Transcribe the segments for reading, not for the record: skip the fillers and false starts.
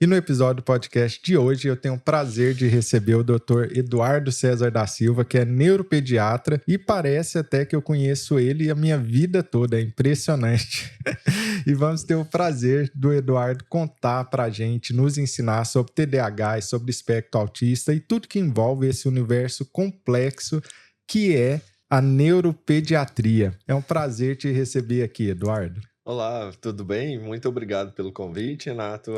E no episódio do podcast de hoje eu tenho o prazer de receber o Dr. Eduardo César da Silva, que é neuropediatra, e parece até que eu conheço ele a minha vida toda, é impressionante. E vamos ter o prazer do Eduardo contar pra gente, nos ensinar sobre TDAH e sobre espectro autista e tudo que envolve esse universo complexo que é a neuropediatria. É um prazer te receber aqui, Eduardo. Olá, tudo bem? Muito obrigado pelo convite, Renato.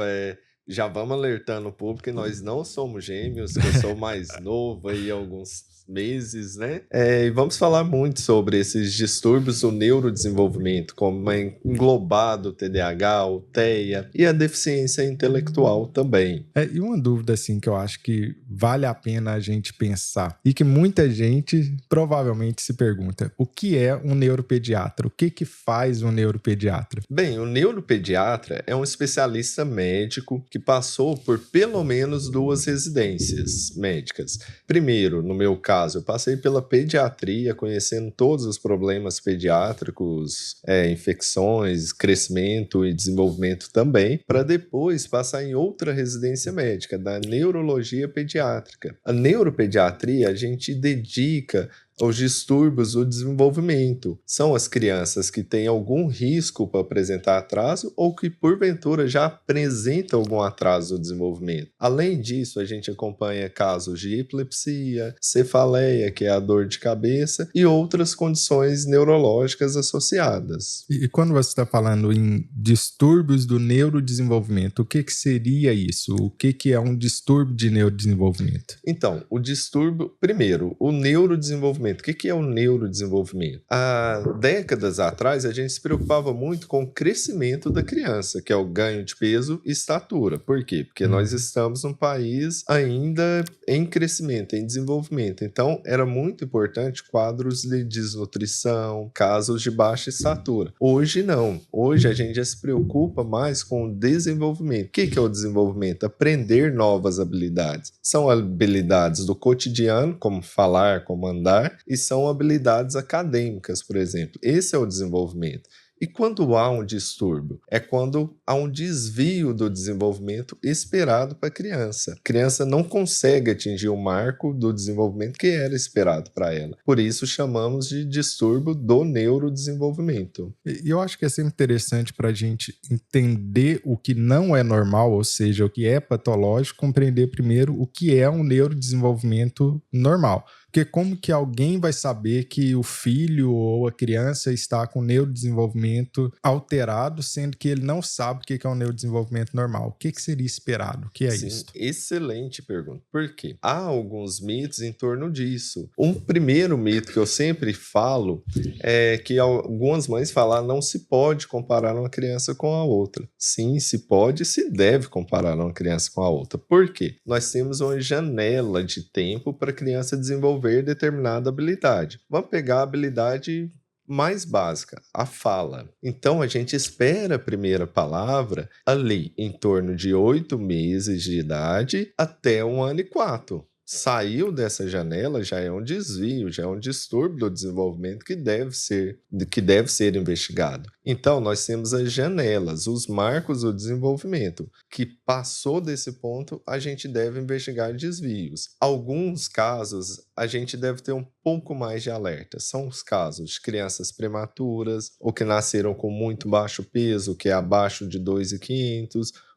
Já vamos alertando o público que nós não somos gêmeos, que eu sou mais novo aí há alguns meses, né? E vamos falar muito sobre esses distúrbios do neurodesenvolvimento, como é englobado o TDAH, o TEA e a deficiência intelectual também. E uma dúvida assim que eu acho que vale a pena a gente pensar e que muita gente provavelmente se pergunta: o que é um neuropediatra? O que faz um neuropediatra? Bem, o neuropediatra é um especialista médico que passou por pelo menos 2 residências médicas. Primeiro, no meu caso, eu passei pela pediatria, conhecendo todos os problemas pediátricos, infecções, crescimento e desenvolvimento também, para depois passar em outra residência médica, da neurologia pediátrica. A neuropediatria a gente dedica aos distúrbios do desenvolvimento. São as crianças que têm algum risco para apresentar atraso ou que, porventura, já apresentam algum atraso no desenvolvimento. Além disso, a gente acompanha casos de epilepsia, cefaleia, que é a dor de cabeça, e outras condições neurológicas associadas. E quando você está falando em distúrbios do neurodesenvolvimento, o que seria isso? O que é um distúrbio de neurodesenvolvimento? Então, o distúrbio, primeiro, o neurodesenvolvimento. O que é o neurodesenvolvimento? Há décadas atrás, a gente se preocupava muito com o crescimento da criança, que é o ganho de peso e estatura. Por quê? Porque nós estamos num país ainda em crescimento, em desenvolvimento. Então, era muito importante quadros de desnutrição, casos de baixa estatura. Hoje, não. Hoje, a gente já se preocupa mais com o desenvolvimento. O que é o desenvolvimento? Aprender novas habilidades. São habilidades do cotidiano, como falar, como andar, e são habilidades acadêmicas, por exemplo. Esse é o desenvolvimento. E quando há um distúrbio? É quando há um desvio do desenvolvimento esperado para a criança. A criança não consegue atingir o marco do desenvolvimento que era esperado para ela. Por isso chamamos de distúrbio do neurodesenvolvimento. E eu acho que é sempre interessante para a gente entender o que não é normal, ou seja, o que é patológico, compreender primeiro o que é um neurodesenvolvimento normal. Porque como que alguém vai saber que o filho ou a criança está com neurodesenvolvimento alterado, sendo que ele não sabe o que é um neurodesenvolvimento normal? O que seria esperado? O que é isso? Excelente pergunta. Por quê? Há alguns mitos em torno disso. Um primeiro mito que eu sempre falo é que algumas mães falam não se pode comparar uma criança com a outra. Sim, se pode e se deve comparar uma criança com a outra. Por quê? Nós temos uma janela de tempo para a criança desenvolver determinada habilidade. Vamos pegar a habilidade mais básica, a fala. Então, a gente espera a primeira palavra ali em torno de 8 meses de idade até 1 ano e 4. Saiu dessa janela, já é um desvio, já é um distúrbio do desenvolvimento que deve ser investigado. Então, nós temos as janelas, os marcos do desenvolvimento, que passou desse ponto, a gente deve investigar desvios. Alguns casos, a gente deve ter um pouco mais de alerta. São os casos de crianças prematuras, ou que nasceram com muito baixo peso, que é abaixo de 2,5 kg,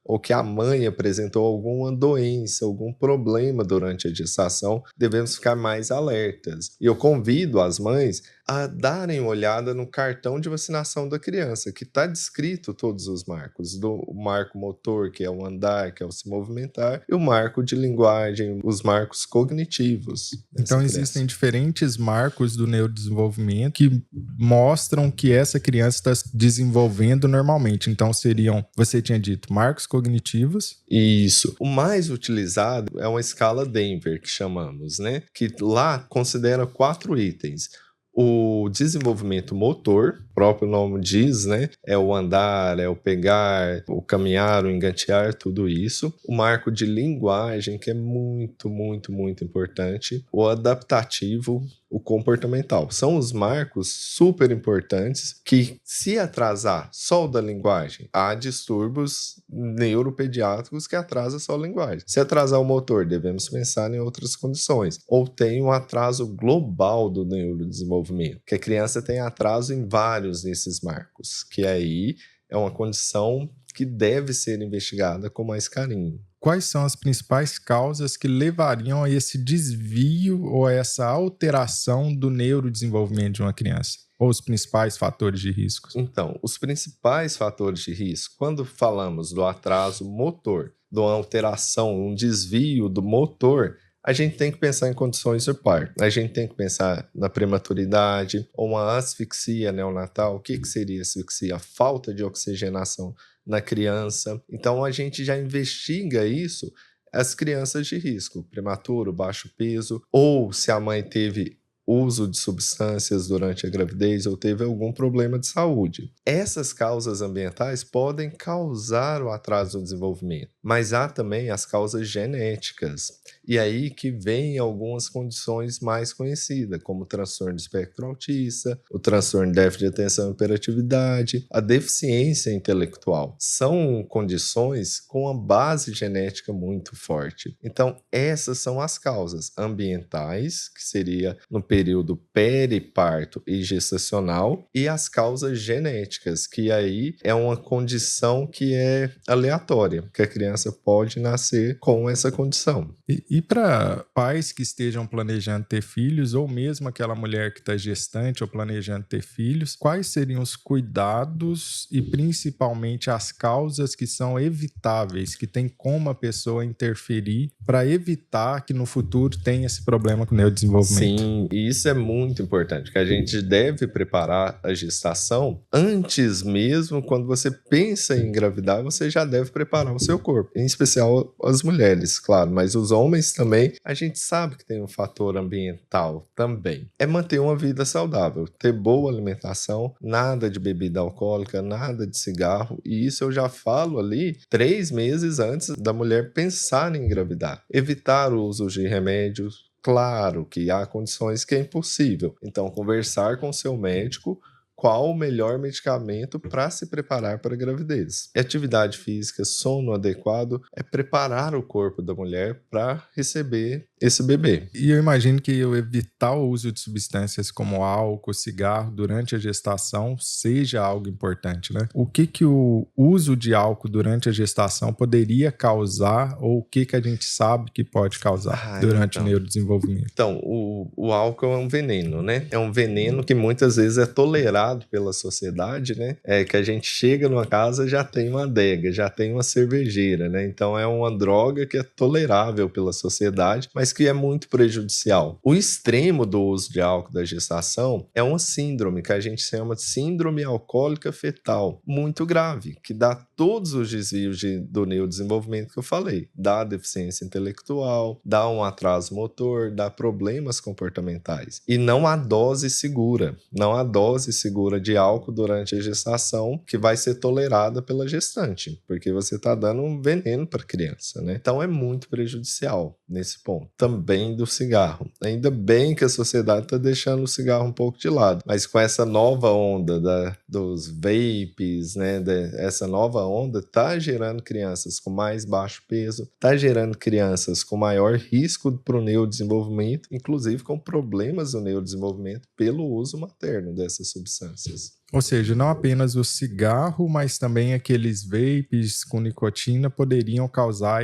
ou que a mãe apresentou alguma doença, algum problema durante a gestação, devemos ficar mais alertas. E eu convido as mães a darem uma olhada no cartão de vacinação da criança, que está descrito todos os marcos, do marco motor, que é o andar, que é o se movimentar, e o marco de linguagem, os marcos cognitivos. Então, existem diferentes marcos do neurodesenvolvimento que mostram que essa criança está se desenvolvendo normalmente. Então, seriam, você tinha dito, marcos cognitivos. Isso. O mais utilizado é uma escala Denver, que chamamos, que lá considera 4 itens. O desenvolvimento motor, próprio nome diz, né? É o andar, é o pegar, o caminhar, o engatear, tudo isso. O marco de linguagem, que é muito, muito, muito importante. O adaptativo, o comportamental. São os marcos super importantes que, se atrasar só o da linguagem, há distúrbios neuropediátricos que atrasam só a linguagem. Se atrasar o motor, devemos pensar em outras condições. Ou tem um atraso global do neurodesenvolvimento, que a criança tem atraso em vários desses marcos, que aí é uma condição que deve ser investigada com mais carinho. Quais são as principais causas que levariam a esse desvio ou a essa alteração do neurodesenvolvimento de uma criança? Ou os principais fatores de risco? Então, os principais fatores de risco, quando falamos do atraso motor, de uma alteração, um desvio do motor, a gente tem que pensar em condições de parto. A gente tem que pensar na prematuridade ou uma asfixia neonatal. O que seria asfixia? A falta de oxigenação na criança. Então, a gente já investiga isso, as crianças de risco, prematuro, baixo peso, ou se a mãe teve uso de substâncias durante a gravidez ou teve algum problema de saúde. Essas causas ambientais podem causar o atraso do desenvolvimento, mas há também as causas genéticas. E aí que vem algumas condições mais conhecidas, como o transtorno do espectro autista, o transtorno de déficit de atenção e hiperatividade, a deficiência intelectual. São condições com uma base genética muito forte. Então, essas são as causas ambientais, que seria no período periparto e gestacional, e as causas genéticas, que aí é uma condição que é aleatória, que a criança pode nascer com essa condição. E para pais que estejam planejando ter filhos, ou mesmo aquela mulher que está gestante ou planejando ter filhos, quais seriam os cuidados e principalmente as causas que são evitáveis, que tem como a pessoa interferir para evitar que no futuro tenha esse problema com o neurodesenvolvimento? Sim, e isso é muito importante, que a gente deve preparar a gestação antes mesmo, quando você pensa em engravidar, você já deve preparar o seu corpo, em especial as mulheres, claro, mas os homens também, a gente sabe que tem um fator ambiental também. É manter uma vida saudável, ter boa alimentação, nada de bebida alcoólica, nada de cigarro, e isso eu já falo ali 3 meses antes da mulher pensar em engravidar. Evitar o uso de remédios. Claro que há condições que é impossível. Então, conversar com o seu médico qual o melhor medicamento para se preparar para a gravidez. Atividade física, sono adequado, é preparar o corpo da mulher para receber esse bebê. E eu imagino que eu evitar o uso de substâncias como álcool, cigarro durante a gestação seja algo importante, né? O que o uso de álcool durante a gestação poderia causar, ou o que a gente sabe que pode causar durante o neurodesenvolvimento? Então, o álcool é um veneno, né? É um veneno que muitas vezes é tolerado pela sociedade, né? É que a gente chega numa casa, já tem uma adega, já tem uma cervejeira, né? Então é uma droga que é tolerável pela sociedade, mas que é muito prejudicial. O extremo do uso de álcool da gestação é uma síndrome que a gente chama de síndrome alcoólica fetal, muito grave, que dá todos os desvios do neurodesenvolvimento que eu falei. Dá deficiência intelectual, dá um atraso motor, dá problemas comportamentais. E não há dose segura, não há dose segura de álcool durante a gestação que vai ser tolerada pela gestante, porque você está dando um veneno para a criança, né? Então é muito prejudicial nesse ponto. Também do cigarro. Ainda bem que a sociedade está deixando o cigarro um pouco de lado, mas com essa nova onda dos vapes, né? Essa nova onda está gerando crianças com mais baixo peso, está gerando crianças com maior risco para o neurodesenvolvimento, inclusive com problemas do neurodesenvolvimento pelo uso materno dessas substâncias. Ou seja, não apenas o cigarro, mas também aqueles vapes com nicotina poderiam causar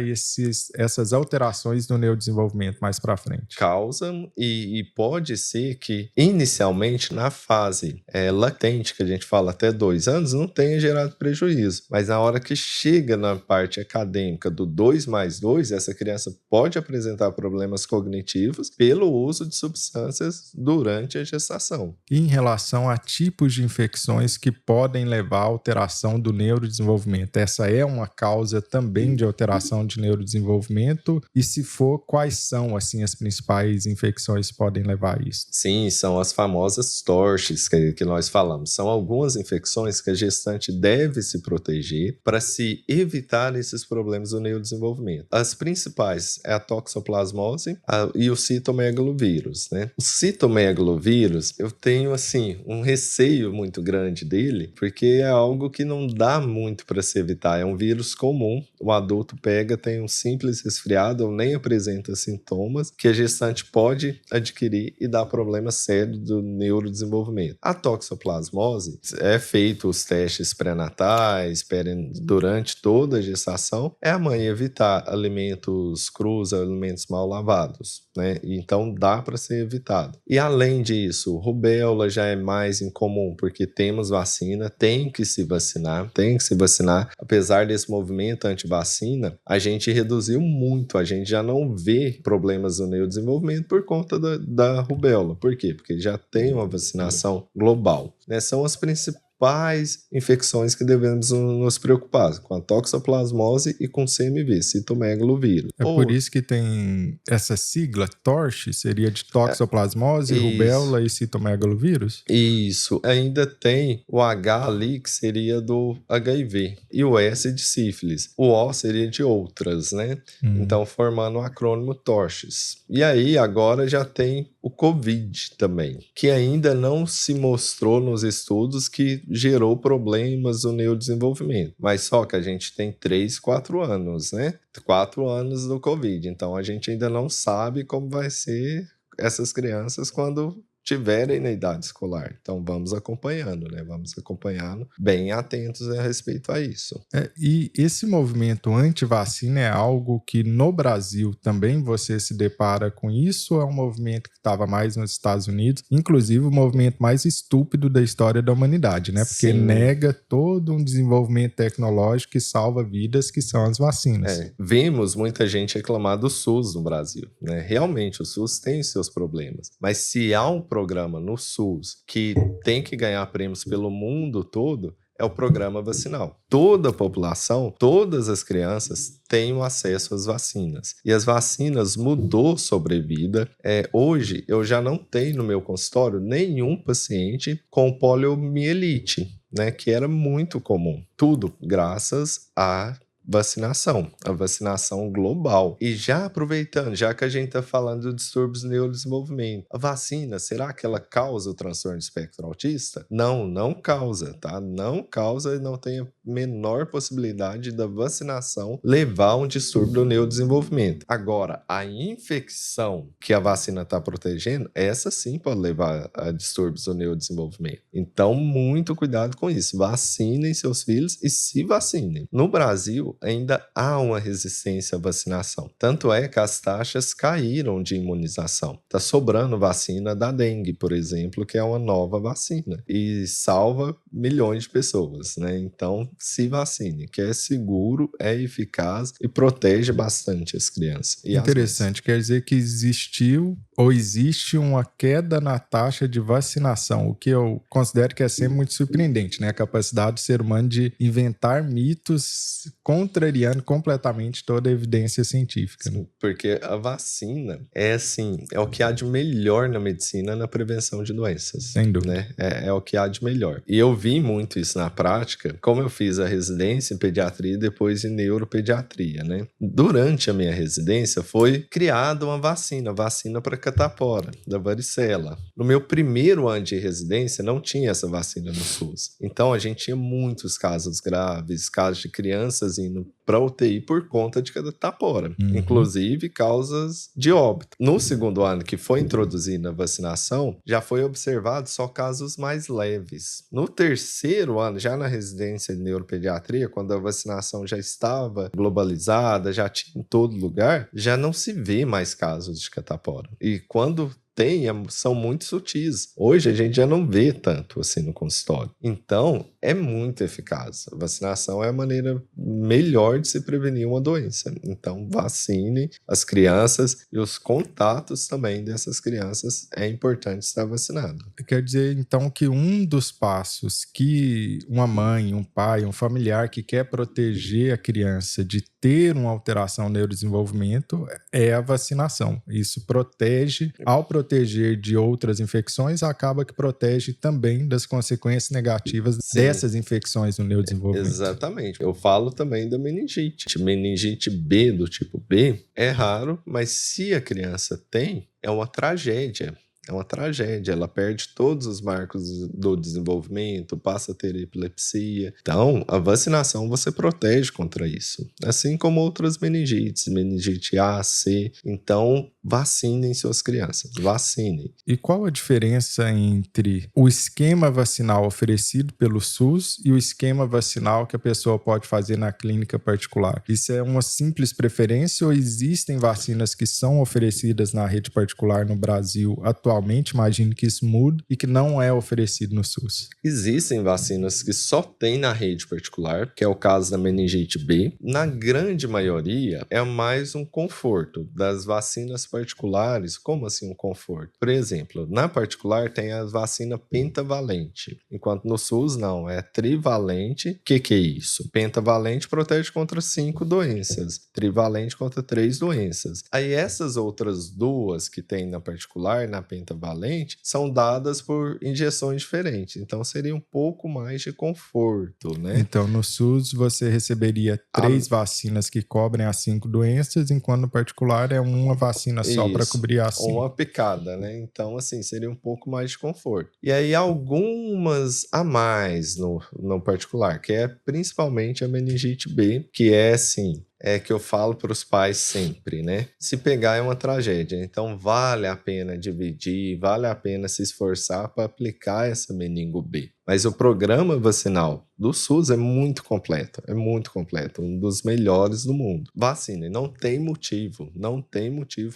essas alterações no neurodesenvolvimento mais para frente. Causam e pode ser que inicialmente na fase latente, que a gente fala até 2 anos, não tenha gerado prejuízo. Mas na hora que chega na parte acadêmica do 2+2, essa criança pode apresentar problemas cognitivos pelo uso de substâncias durante a gestação. E em relação a tipos de infecção infecções que podem levar à alteração do neurodesenvolvimento. Essa é uma causa também de alteração de neurodesenvolvimento? E se for, quais são assim, as principais infecções que podem levar a isso? Sim, são as famosas TORCHs que nós falamos. São algumas infecções que a gestante deve se proteger para se evitar esses problemas do neurodesenvolvimento. As principais é a toxoplasmose e o citomegalovírus, né? O citomegalovírus, eu tenho assim um receio muito grande dele, porque é algo que não dá muito para se evitar. É um vírus comum, o adulto pega, tem um simples resfriado ou nem apresenta sintomas, que a gestante pode adquirir e dar problema sério do neurodesenvolvimento. A toxoplasmose é feito os testes pré-natais, durante toda a gestação, é a mãe evitar alimentos crus, alimentos mal lavados, né? Então dá para ser evitado. E além disso, rubéola já é mais incomum, porque temos vacina, tem que se vacinar. Apesar desse movimento anti-vacina, a gente reduziu muito, a gente já não vê problemas no neurodesenvolvimento por conta da rubéola. Por quê? Porque já tem uma vacinação global, né? São as principais infecções que devemos nos preocupar, com a toxoplasmose e com o CMV, citomegalovírus. É por isso que tem essa sigla, TORCH, seria de toxoplasmose, rubéola e citomegalovírus? Isso. Ainda tem o H ali, que seria do HIV, e o S de sífilis. O O seria de outras, né? Então, formando o acrônimo TORCHs. E aí, agora já tem o COVID também, que ainda não se mostrou nos estudos que gerou problemas no neurodesenvolvimento. Mas só que a gente tem 3, 4 anos, né? 4 anos do COVID. Então, a gente ainda não sabe como vai ser essas crianças quando tiverem na idade escolar. Então, vamos acompanhando, né? Vamos acompanhando, bem atentos a respeito a isso. E esse movimento anti-vacina é algo que no Brasil também você se depara com isso, ou é um movimento que estava mais nos Estados Unidos, inclusive o movimento mais estúpido da história da humanidade, né? Porque nega todo um desenvolvimento tecnológico que salva vidas, que são as vacinas. Vemos muita gente reclamar do SUS no Brasil, né? Realmente, o SUS tem seus problemas, mas se há um programa no SUS que tem que ganhar prêmios pelo mundo todo, é o programa vacinal. Toda a população, todas as crianças têm o acesso às vacinas. E as vacinas mudou sobrevida. Hoje, eu já não tenho no meu consultório nenhum paciente com poliomielite, né, que era muito comum. Tudo graças a a vacinação global. E já aproveitando, já que a gente está falando de distúrbios de neurodesenvolvimento, a vacina, será que ela causa o transtorno de espectro autista? Não, não causa, tá? Não causa e não tem a menor possibilidade da vacinação levar a um distúrbio do neurodesenvolvimento. Agora, a infecção que a vacina está protegendo, essa sim pode levar a distúrbios do neurodesenvolvimento. Então, muito cuidado com isso. Vacinem seus filhos e se vacinem. No Brasil, ainda há uma resistência à vacinação. Tanto é que as taxas caíram de imunização. Está sobrando vacina da dengue, por exemplo, que é uma nova vacina e salva milhões de pessoas, né? Então, se vacine, que é seguro, é eficaz e protege bastante as crianças. Interessante, quer dizer que existiu ou existe uma queda na taxa de vacinação, o que eu considero que é sempre muito surpreendente, né? A capacidade do ser humano de inventar mitos contrariando completamente toda a evidência científica. Sim, né? porque a vacina é o que há de melhor na medicina na prevenção de doenças. Sem dúvida. Né? É o que há de melhor. E eu vi muito isso na prática, como eu fiz a residência em pediatria e depois em neuropediatria, né? Durante a minha residência foi criada uma vacina para catapora, da varicela. No meu primeiro ano de residência não tinha essa vacina no SUS. Então a gente tinha muitos casos graves, casos de crianças indo para UTI por conta de catapora, inclusive causas de óbito. No segundo ano que foi introduzida a vacinação, já foi observado só casos mais leves. No terceiro ano, já na residência de neuropediatria, quando a vacinação já estava globalizada, já tinha em todo lugar, já não se vê mais casos de catapora. E quando são muito sutis. Hoje a gente já não vê tanto assim no consultório. Então, é muito eficaz. A vacinação é a maneira melhor de se prevenir uma doença. Então, vacine as crianças e os contatos também dessas crianças. É importante estar vacinado. Quer dizer, então, que um dos passos que uma mãe, um pai, um familiar que quer proteger a criança de ter uma alteração no neurodesenvolvimento é a vacinação. Isso protege, ao proteger de outras infecções, acaba que protege também das consequências negativas dessas infecções no neurodesenvolvimento. Exatamente. Eu falo também da meningite. Meningite B, do tipo B, é raro, mas se a criança tem, é uma tragédia. É uma tragédia, ela perde todos os marcos do desenvolvimento, passa a ter epilepsia. Então, a vacinação você protege contra isso. Assim como outras meningites, meningite A, C. Então, vacinem suas crianças, vacinem. E qual a diferença entre o esquema vacinal oferecido pelo SUS e o esquema vacinal que a pessoa pode fazer na clínica particular? Isso é uma simples preferência ou existem vacinas que são oferecidas na rede particular no Brasil atualmente? Imagino que isso mude e que não é oferecido no SUS. Existem vacinas que só tem na rede particular, que é o caso da meningite B. Na grande maioria, é mais um conforto. Das vacinas particulares, como assim um conforto? Por exemplo, na particular tem a vacina pentavalente, enquanto no SUS não, é trivalente. O que é isso? Pentavalente protege contra 5 doenças, trivalente contra 3 doenças. Aí essas outras duas que tem na particular, na pentavalente, são dadas por injeções diferentes. Então, seria um pouco mais de conforto, né? Então, no SUS, você receberia 3 vacinas que cobrem as 5 doenças, enquanto no particular é uma vacina só para cobrir as 5. Uma picada, né? Então, assim, seria um pouco mais de conforto. E aí, algumas a mais no particular, que é principalmente a meningite B, que é, assim, é que eu falo para os pais sempre, né? Se pegar é uma tragédia, então vale a pena dividir, vale a pena se esforçar para aplicar essa meningo B. Mas o programa vacinal do SUS é muito completo, um dos melhores do mundo. Vacine, não tem motivo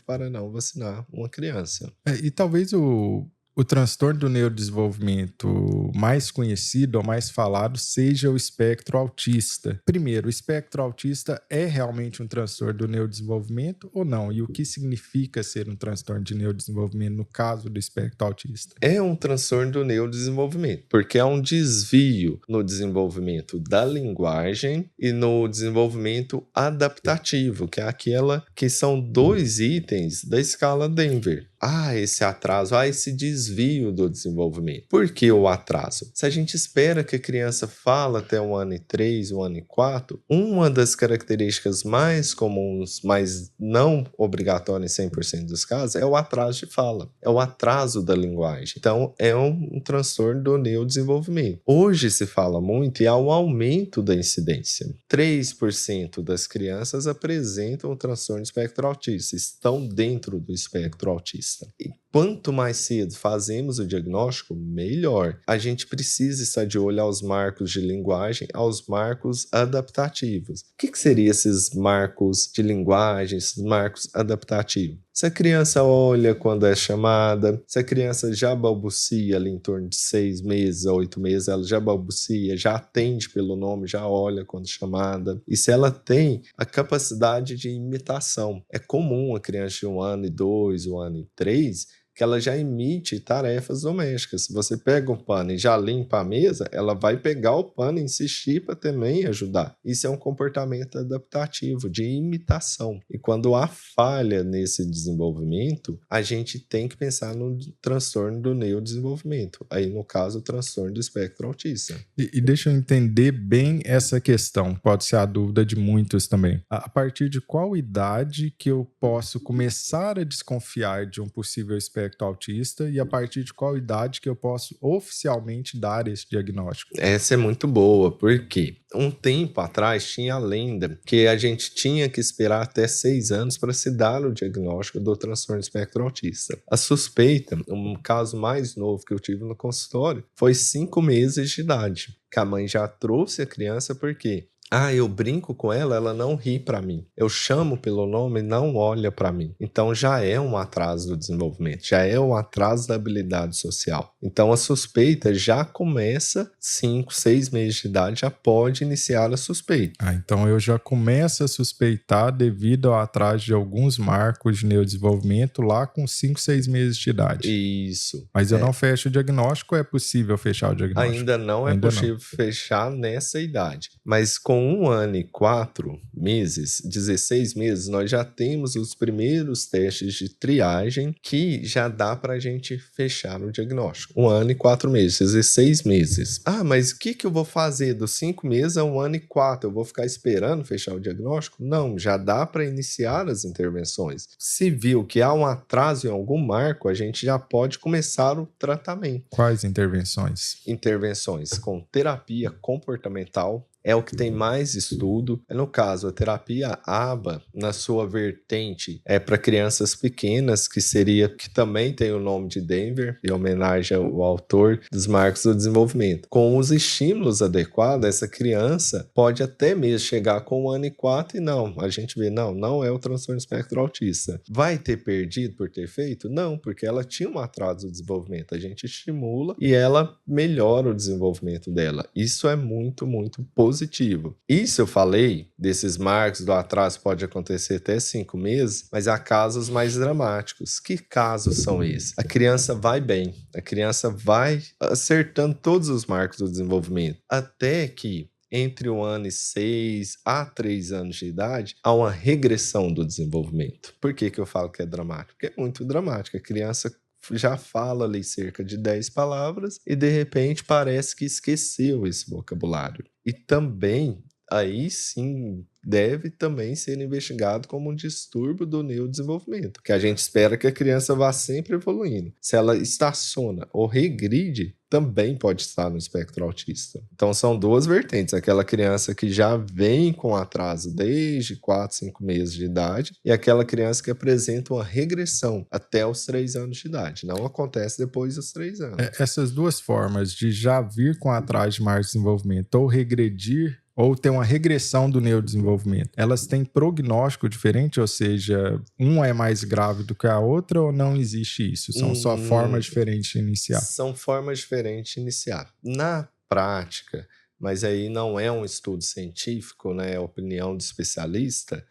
para não vacinar uma criança. E talvez o transtorno do neurodesenvolvimento mais conhecido ou mais falado seja o espectro autista. Primeiro, o espectro autista é realmente um transtorno do neurodesenvolvimento ou não? E o que significa ser um transtorno de neurodesenvolvimento no caso do espectro autista? É um transtorno do neurodesenvolvimento, porque é um desvio no desenvolvimento da linguagem e no desenvolvimento adaptativo, que é aquela que são 2 itens da escala Denver. Esse atraso, esse desvio do desenvolvimento. Por que o atraso? Se a gente espera que a criança fala até o ano 3, o ano 4, uma das características mais comuns, mas não obrigatórias em 100% dos casos, é o atraso de fala, é o atraso da linguagem. Então, é um transtorno do neurodesenvolvimento. Hoje se fala muito e há um aumento da incidência. 3% das crianças apresentam o transtorno espectro autista, estão dentro do espectro autista. E quanto mais cedo fazemos o diagnóstico, melhor. A gente precisa estar de olho aos marcos de linguagem, aos marcos adaptativos. O que seriam esses marcos de linguagem, esses marcos adaptativos? Se a criança olha quando é chamada, se a criança já balbucia ali em torno de 6 meses a 8 meses, ela já balbucia, já atende pelo nome, já olha quando chamada. E se ela tem a capacidade de imitação. É comum a criança de 1 ano e 2, 1 ano e 3, que ela já imite tarefas domésticas. Se você pega um pano e já limpa a mesa, ela vai pegar o pano e insistir para também ajudar. Isso é um comportamento adaptativo, de imitação. E quando há falha nesse desenvolvimento, a gente tem que pensar no transtorno do neurodesenvolvimento. Aí, no caso, o transtorno do espectro autista. E deixa eu entender bem essa questão. Pode ser a dúvida de muitos também. A partir de qual idade que eu posso começar a desconfiar de um possível espectro autista e a partir de qual idade que eu posso oficialmente dar esse diagnóstico? Essa é muito boa, porque um tempo atrás tinha a lenda que a gente tinha que esperar até 6 anos para se dar o diagnóstico do transtorno espectro autista. A suspeita, um caso mais novo que eu tive no consultório, foi 5 meses de idade, que a mãe já trouxe a criança porque Eu brinco com ela, ela não ri para mim. Eu chamo pelo nome, não olha para mim. Então já é um atraso do desenvolvimento, já é um atraso da habilidade social. Então a suspeita já começa 5, 6 meses de idade, já pode iniciar a suspeita. Então eu já começo a suspeitar devido ao atraso de alguns marcos de neurodesenvolvimento lá com 5, 6 meses de idade. Isso. Mas eu não fecho o diagnóstico, é possível fechar o diagnóstico? Ainda não é possível fechar nessa idade. Mas com 1 ano e 4 meses, 16 meses, nós já temos os primeiros testes de triagem que já dá para a gente fechar o diagnóstico. 1 ano e 4 meses, 16 meses. Mas o que eu vou fazer dos 5 meses a 1 ano e 4? Eu vou ficar esperando fechar o diagnóstico? Não, já dá para iniciar as intervenções. Se viu que há um atraso em algum marco, a gente já pode começar o tratamento. Quais intervenções? Intervenções com terapia comportamental, é o que tem mais estudo. No caso, a terapia ABA, na sua vertente, é para crianças pequenas, que também tem o nome de Denver, em homenagem ao autor dos Marcos do Desenvolvimento. Com os estímulos adequados, essa criança pode até mesmo chegar com 1 ano e 4 e a gente vê, não é o transtorno espectro autista. Vai ter perdido por ter feito? Não, porque ela tinha um atraso do desenvolvimento. A gente estimula e ela melhora o desenvolvimento dela. Isso é muito, muito positivo. Isso eu falei, desses marcos do atraso pode acontecer até 5 meses, mas há casos mais dramáticos. Que casos são esses? A criança vai bem, a criança vai acertando todos os marcos do desenvolvimento, até que entre 1 ano e 6 a 3 anos de idade, há uma regressão do desenvolvimento. Por que eu falo que é dramático? Porque é muito dramático. A criança já fala ali cerca de 10 palavras e de repente parece que esqueceu esse vocabulário. E também, aí sim, deve também ser investigado como um distúrbio do neurodesenvolvimento, que a gente espera que a criança vá sempre evoluindo. Se ela estaciona ou regride, também pode estar no espectro autista. Então são duas vertentes, aquela criança que já vem com atraso desde 4, 5 meses de idade e aquela criança que apresenta uma regressão até os 3 anos de idade. Não acontece depois dos 3 anos. Essas duas formas de já vir com atraso de marcos de desenvolvimento ou regredir ou ter uma regressão do neurodesenvolvimento, elas têm prognóstico diferente, ou seja, uma é mais grave do que a outra ou não existe isso? São só formas diferentes de iniciar? São formas diferentes de iniciar. Na prática, mas aí não é um estudo científico, né? É opinião de especialista,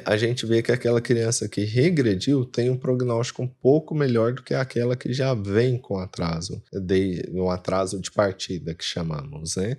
a gente vê que aquela criança que regrediu tem um prognóstico um pouco melhor do que aquela que já vem com atraso, um atraso de partida que chamamos, né?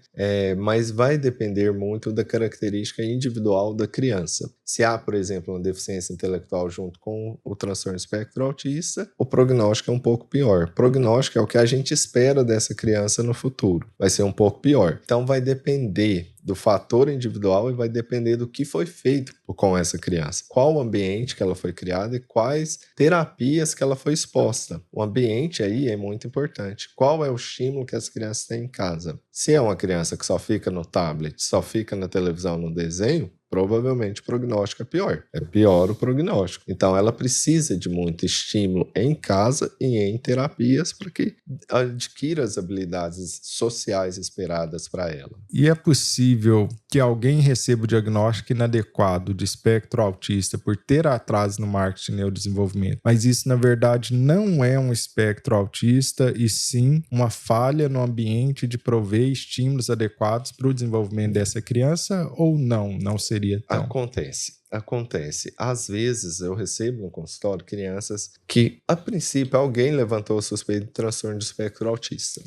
Mas vai depender muito da característica individual da criança. Se há, por exemplo, uma deficiência intelectual junto com o transtorno espectro autista, o prognóstico é um pouco pior. Prognóstico é o que a gente espera dessa criança no futuro. Vai ser um pouco pior. Então vai depender do fator individual e vai depender do que foi feito com essa criança. Qual o ambiente que ela foi criada e quais terapias que ela foi exposta. O ambiente aí é muito importante. Qual é o estímulo que as crianças têm em casa? Se é uma criança que só fica no tablet, só fica na televisão, no desenho, provavelmente o prognóstico é pior. É pior o prognóstico. Então, ela precisa de muito estímulo em casa e em terapias para que adquira as habilidades sociais esperadas para ela. E é possível que alguém receba o diagnóstico inadequado de espectro autista por ter atraso no marketing e neurodesenvolvimento, mas isso, na verdade, não é um espectro autista e sim uma falha no ambiente de prover estímulos adequados para o desenvolvimento dessa criança ou não? Não seria tão? Acontece. Às vezes eu recebo no consultório crianças que, a princípio, alguém levantou a suspeita de transtorno de espectro autista.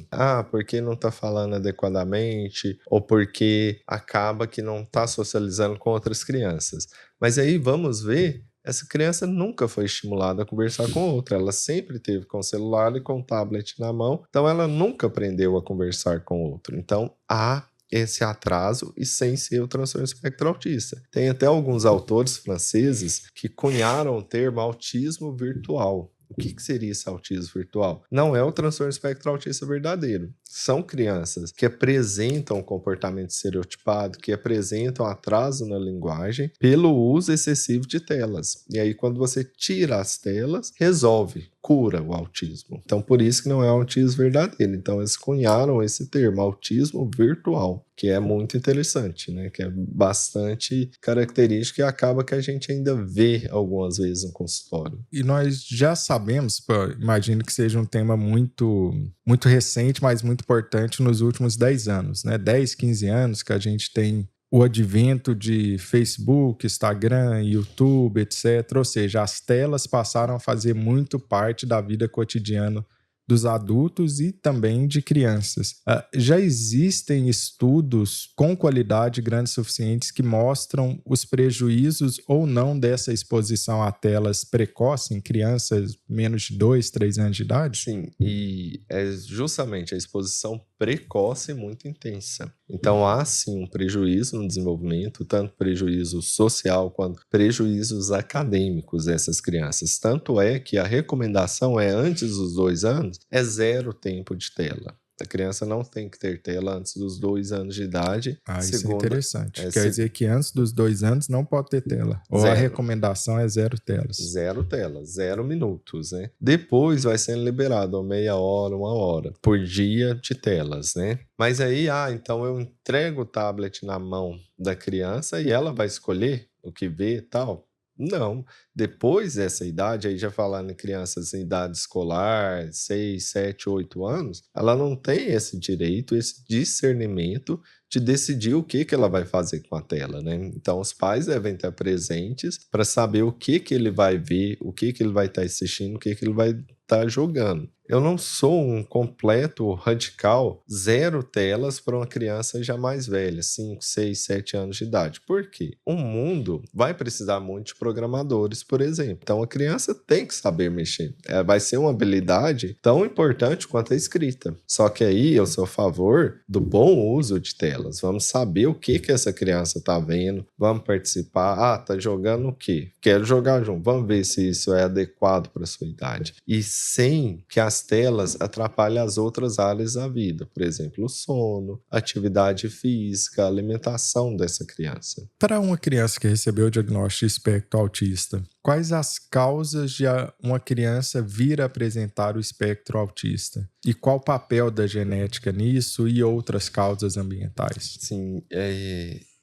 Porque não está falando adequadamente ou porque acaba que não está socializando com outras crianças. Mas aí vamos ver, essa criança nunca foi estimulada a conversar com outra. Ela sempre teve com o celular e com o tablet na mão. Então ela nunca aprendeu a conversar com outro. Então há esse atraso e sem ser o transtorno espectro autista. Tem até alguns autores franceses que cunharam o termo autismo virtual. O que seria esse autismo virtual? Não é o transtorno espectro autista verdadeiro. São crianças que apresentam comportamento estereotipado, que apresentam atraso na linguagem pelo uso excessivo de telas. E aí, quando você tira as telas, resolve, cura o autismo. Então, por isso que não é autismo verdadeiro. Então, eles cunharam esse termo, autismo virtual, que é muito interessante, né? Que é bastante característico e acaba que a gente ainda vê algumas vezes no consultório. E nós já sabemos, imagino que seja um tema muito, muito recente, mas muito importante nos últimos 10 anos, né? 10, 15 anos que a gente tem o advento de Facebook, Instagram, YouTube, etc. Ou seja, as telas passaram a fazer muito parte da vida cotidiana dos adultos e também de crianças. Já existem estudos com qualidade grande suficientes que mostram os prejuízos ou não dessa exposição a telas precoce em crianças menos de 2, 3 anos de idade? Sim, e é justamente a exposição precoce muito intensa. Então há sim um prejuízo no desenvolvimento, tanto prejuízo social quanto prejuízos acadêmicos dessas crianças. Tanto é que a recomendação é antes dos 2 anos, é 0 tempo de tela. A criança não tem que ter tela antes dos 2 anos de idade. Isso é interessante. Quer dizer que antes dos 2 anos não pode ter tela. Ou a recomendação é 0 telas. 0 telas, 0 minutos, né? Depois vai sendo liberado meia hora, 1 hora por dia de telas, né? Mas aí, então eu entrego o tablet na mão da criança e ela vai escolher o que vê e tal? Não. Depois dessa idade, aí já falando em crianças em idade escolar, 6, 7, 8 anos, ela não tem esse direito, esse discernimento de decidir o que ela vai fazer com a tela, né? Então, os pais devem estar presentes para saber o que ele vai ver, o que ele vai estar assistindo, o que ele vai estar jogando. Eu não sou um completo radical 0 telas para uma criança já mais velha, 5, 6, 7 anos de idade. Por quê? O mundo vai precisar muito de programadores, por exemplo. Então, a criança tem que saber mexer. Vai ser uma habilidade tão importante quanto a escrita. Só que aí eu sou a favor do bom uso de telas. Vamos saber o que essa criança está vendo, vamos participar. Tá jogando o quê? Quero jogar junto. Vamos ver se isso é adequado para a sua idade. E sem que as telas atrapalhem as outras áreas da vida. Por exemplo, o sono, atividade física, a alimentação dessa criança. Para uma criança que recebeu o diagnóstico de espectro autista, quais as causas de uma criança vir a apresentar o espectro autista? E qual o papel da genética nisso e outras causas ambientais? Sim,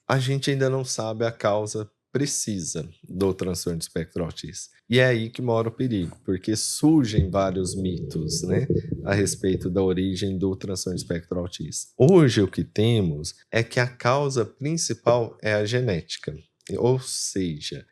a gente ainda não sabe a causa precisa do transtorno de espectro autista. E é aí que mora o perigo, porque surgem vários mitos, né, a respeito da origem do transtorno de espectro autista. Hoje o que temos é que a causa principal é a genética. Ou seja,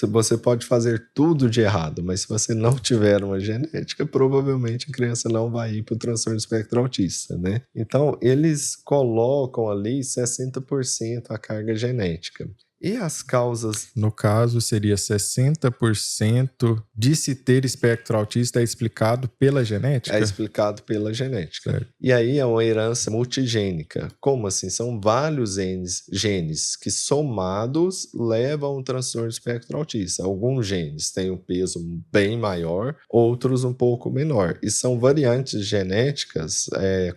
você pode fazer tudo de errado, mas se você não tiver uma genética, provavelmente a criança não vai ir para o transtorno de espectro autista, né? Então, eles colocam ali 60% a carga genética. E as causas? No caso, seria 60% de se ter espectro autista é explicado pela genética? É explicado pela genética. Certo. E aí é uma herança multigênica. Como assim? São vários genes que somados levam ao transtorno de espectro autista. Alguns genes têm um peso bem maior, outros um pouco menor. E são variantes genéticas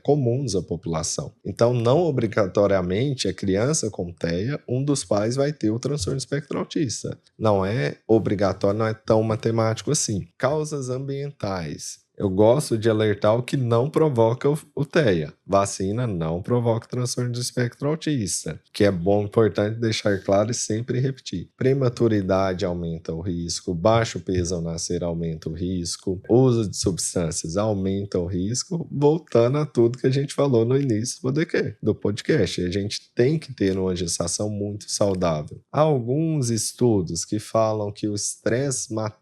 comuns à população. Então, não obrigatoriamente a criança com TEA, um dos pais vai ter o transtorno de espectro autista. Não é obrigatório, não é tão matemático assim. Causas ambientais. Eu gosto de alertar o que não provoca o TEA. Vacina não provoca transtorno de espectro autista, que é bom, importante deixar claro e sempre repetir. Prematuridade aumenta o risco, baixo peso ao nascer aumenta o risco, uso de substâncias aumenta o risco, voltando a tudo que a gente falou no início do podcast. A gente tem que ter uma gestação muito saudável. Há alguns estudos que falam que o estresse materno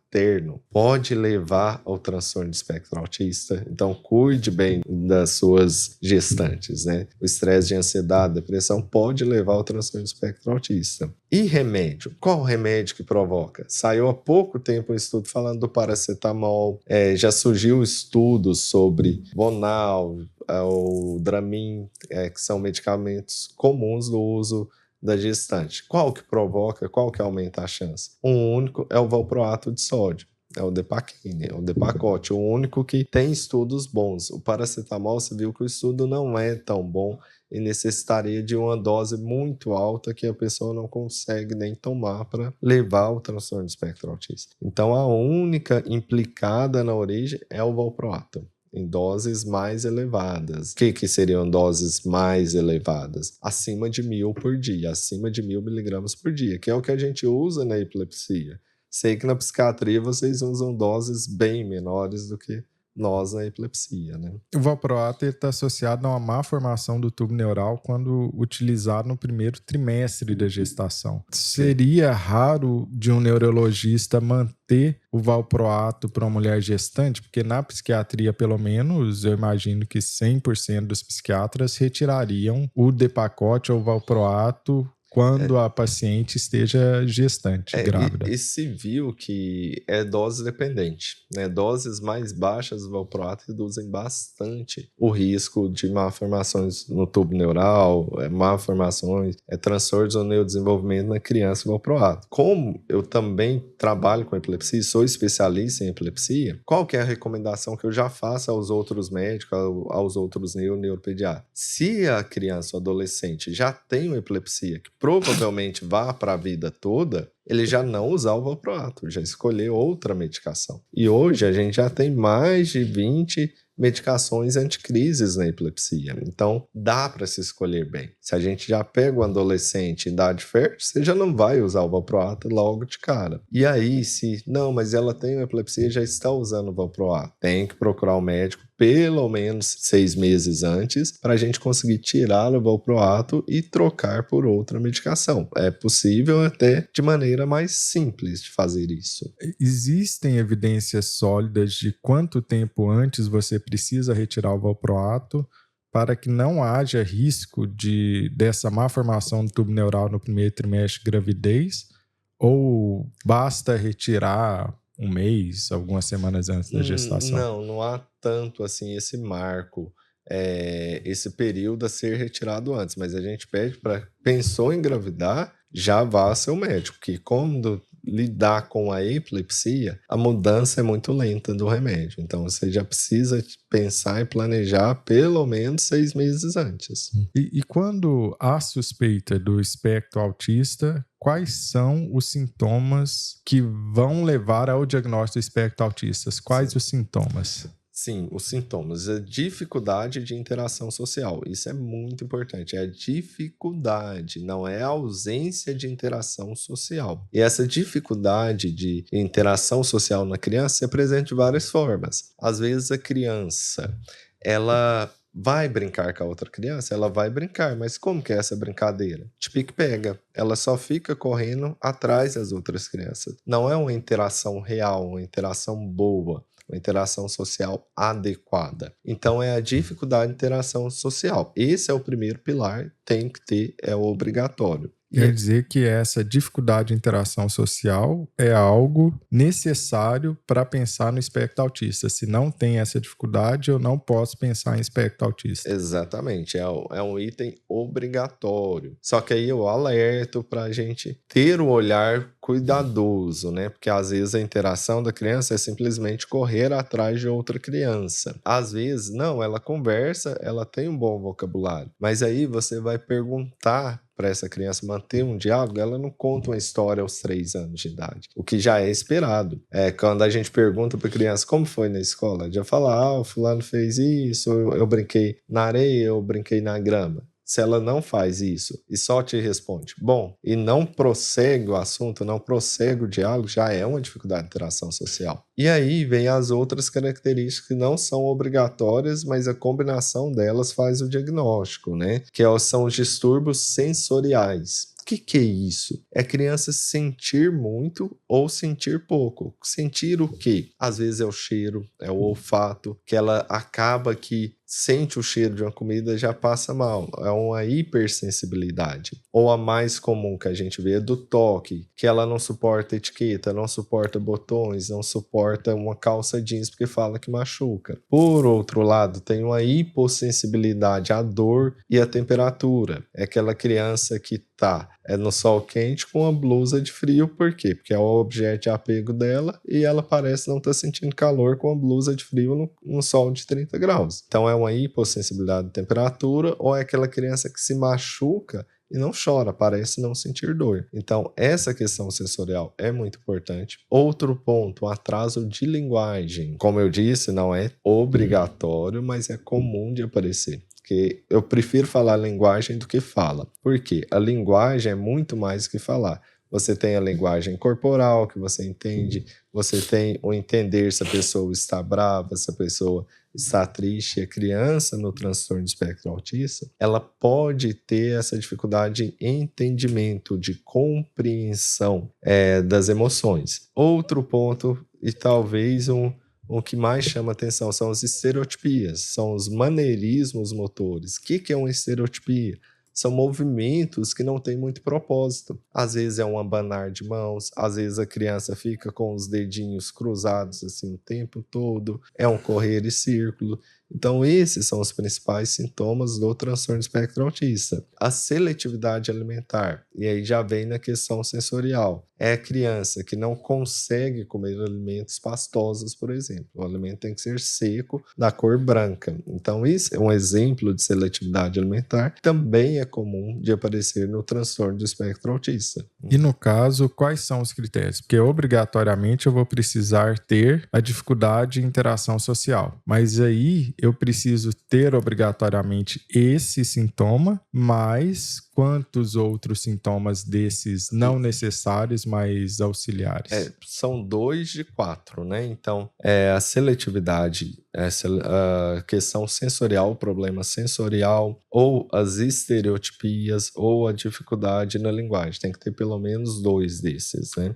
pode levar ao transtorno de espectro autista, então cuide bem das suas gestantes, né? O estresse de ansiedade, depressão pode levar ao transtorno de espectro autista. E remédio? Qual remédio que provoca? Saiu há pouco tempo um estudo falando do paracetamol, já surgiu estudos sobre Vonal, o Dramin, que são medicamentos comuns do uso da gestante. Qual que provoca, qual que aumenta a chance? Um único é o valproato de sódio. é o Depaquine, é o Depakote, o único que tem estudos bons. O paracetamol, você viu que o estudo não é tão bom e necessitaria de uma dose muito alta que a pessoa não consegue nem tomar para levar ao transtorno do espectro autista. Então, a única implicada na origem é o valproato, em doses mais elevadas. O que seriam doses mais elevadas? Acima de 1.000 por dia, acima de 1.000 miligramas por dia, que é o que a gente usa na epilepsia. Sei que na psiquiatria vocês usam doses bem menores do que nós na epilepsia, né? O valproato está associado a uma má formação do tubo neural quando utilizado no primeiro trimestre da gestação. Seria raro de um neurologista manter o valproato para uma mulher gestante, porque na psiquiatria, pelo menos, eu imagino que 100% dos psiquiatras retirariam o Depakote ou o valproato quando a paciente esteja gestante, grávida. E se viu que é dose dependente, né? Doses mais baixas do valproato reduzem bastante o risco de malformações no tubo neural, malformações, transtornos do neurodesenvolvimento na criança com valproato. Como eu também trabalho com epilepsia, sou especialista em epilepsia, qual que é a recomendação que eu já faço aos outros médicos, aos outros neuropediatras? Se a criança ou adolescente já tem uma epilepsia que provavelmente vá para a vida toda, ele já não usar o valproato, já escolher outra medicação. E hoje a gente já tem mais de 20 medicações anticrises na epilepsia. Então, dá para se escolher bem. Se a gente já pega um adolescente em idade fértil, você já não vai usar o valproato logo de cara. E aí, se não, mas ela tem uma epilepsia e já está usando o valproato, tem que procurar um médico pelo menos 6 meses antes para a gente conseguir tirar o valproato e trocar por outra medicação. É possível até de maneira mais simples de fazer isso. Existem evidências sólidas de quanto tempo antes você precisa retirar o valproato para que não haja risco dessa má formação do tubo neural no primeiro trimestre de gravidez? Ou basta retirar um mês, algumas semanas antes da gestação? Não há tanto assim esse marco, esse período a ser retirado antes, mas a gente pede para, pensou em engravidar, já vá ao seu médico, que quando lidar com a epilepsia, a mudança é muito lenta do remédio. Então, você já precisa pensar e planejar pelo menos 6 meses antes. E quando há suspeita do espectro autista, quais são os sintomas que vão levar ao diagnóstico do espectro autista? Quais os sintomas? Sim, os sintomas. A dificuldade de interação social. Isso é muito importante. É a dificuldade, não é a ausência de interação social. E essa dificuldade de interação social na criança se apresenta de várias formas. Às vezes a criança, ela vai brincar com a outra criança? Ela vai brincar, mas como que é essa brincadeira? De pique-pega. Ela só fica correndo atrás das outras crianças. Não é uma interação real, uma interação boa, uma interação social adequada. Então, é a dificuldade de interação social. Esse é o primeiro pilar, tem que ter, é obrigatório. Quer dizer que essa dificuldade de interação social é algo necessário para pensar no espectro autista. Se não tem essa dificuldade, eu não posso pensar em espectro autista. Exatamente, é um item obrigatório. Só que aí eu alerto para a gente ter o olhar cuidadoso, né? Porque às vezes a interação da criança é simplesmente correr atrás de outra criança. Às vezes, não, ela conversa, ela tem um bom vocabulário, mas aí você vai perguntar para essa criança manter um diálogo, ela não conta uma história aos 3 anos de idade, o que já é esperado. Quando a gente pergunta para a criança como foi na escola, ela já fala, o fulano fez isso, eu brinquei na areia, eu brinquei na grama. Se ela não faz isso e só te responde, bom, e não prossegue o assunto, não prossegue o diálogo, já é uma dificuldade de interação social. E aí vem as outras características que não são obrigatórias, mas a combinação delas faz o diagnóstico, né? Que são os distúrbios sensoriais. O que é isso? É a criança sentir muito ou sentir pouco. Sentir o quê? Às vezes é o cheiro, é o olfato, que ela acaba que sente o cheiro de uma comida e já passa mal. É uma hipersensibilidade. Ou a mais comum que a gente vê é do toque, que ela não suporta etiqueta, não suporta botões, não suporta uma calça jeans porque fala que machuca. Por outro lado, tem uma hipossensibilidade à dor e à temperatura. É aquela criança que tá é no sol quente com uma blusa de frio, por quê? Porque é o objeto de apego dela e ela parece não estar sentindo calor com a blusa de frio no sol de 30 graus. Então é uma hipossensibilidade de temperatura ou é aquela criança que se machuca e não chora, parece não sentir dor. Então, essa questão sensorial é muito importante. Outro ponto, o atraso de linguagem. Como eu disse, não é obrigatório, mas é comum de aparecer. Porque eu prefiro falar linguagem do que fala. Por quê? A linguagem é muito mais que falar. Você tem a linguagem corporal, que você entende, você tem o entender se a pessoa está brava, se a pessoa está triste. A criança no transtorno do espectro autista, ela pode ter essa dificuldade de entendimento, de compreensão das emoções. Outro ponto, e talvez o que mais chama atenção, são as estereotipias, são os maneirismos motores. O que é uma estereotipia? São movimentos que não têm muito propósito. Às vezes é um abanar de mãos, às vezes a criança fica com os dedinhos cruzados assim o tempo todo, é um correr em círculo. Então, esses são os principais sintomas do transtorno espectro autista. A seletividade alimentar, e aí já vem na questão sensorial. É a criança que não consegue comer alimentos pastosos, por exemplo. O alimento tem que ser seco, da cor branca. Então, isso é um exemplo de seletividade alimentar. Também é comum de aparecer no transtorno do espectro autista. E no caso, quais são os critérios? Porque obrigatoriamente eu vou precisar ter a dificuldade de interação social. Mas aí eu preciso ter obrigatoriamente esse sintoma, mas quantos outros sintomas desses não necessários, mas auxiliares? São 2 de 4, né? Então, a seletividade, a questão sensorial, o problema sensorial, ou as estereotipias, ou a dificuldade na linguagem. Tem que ter pelo menos 2 desses, né?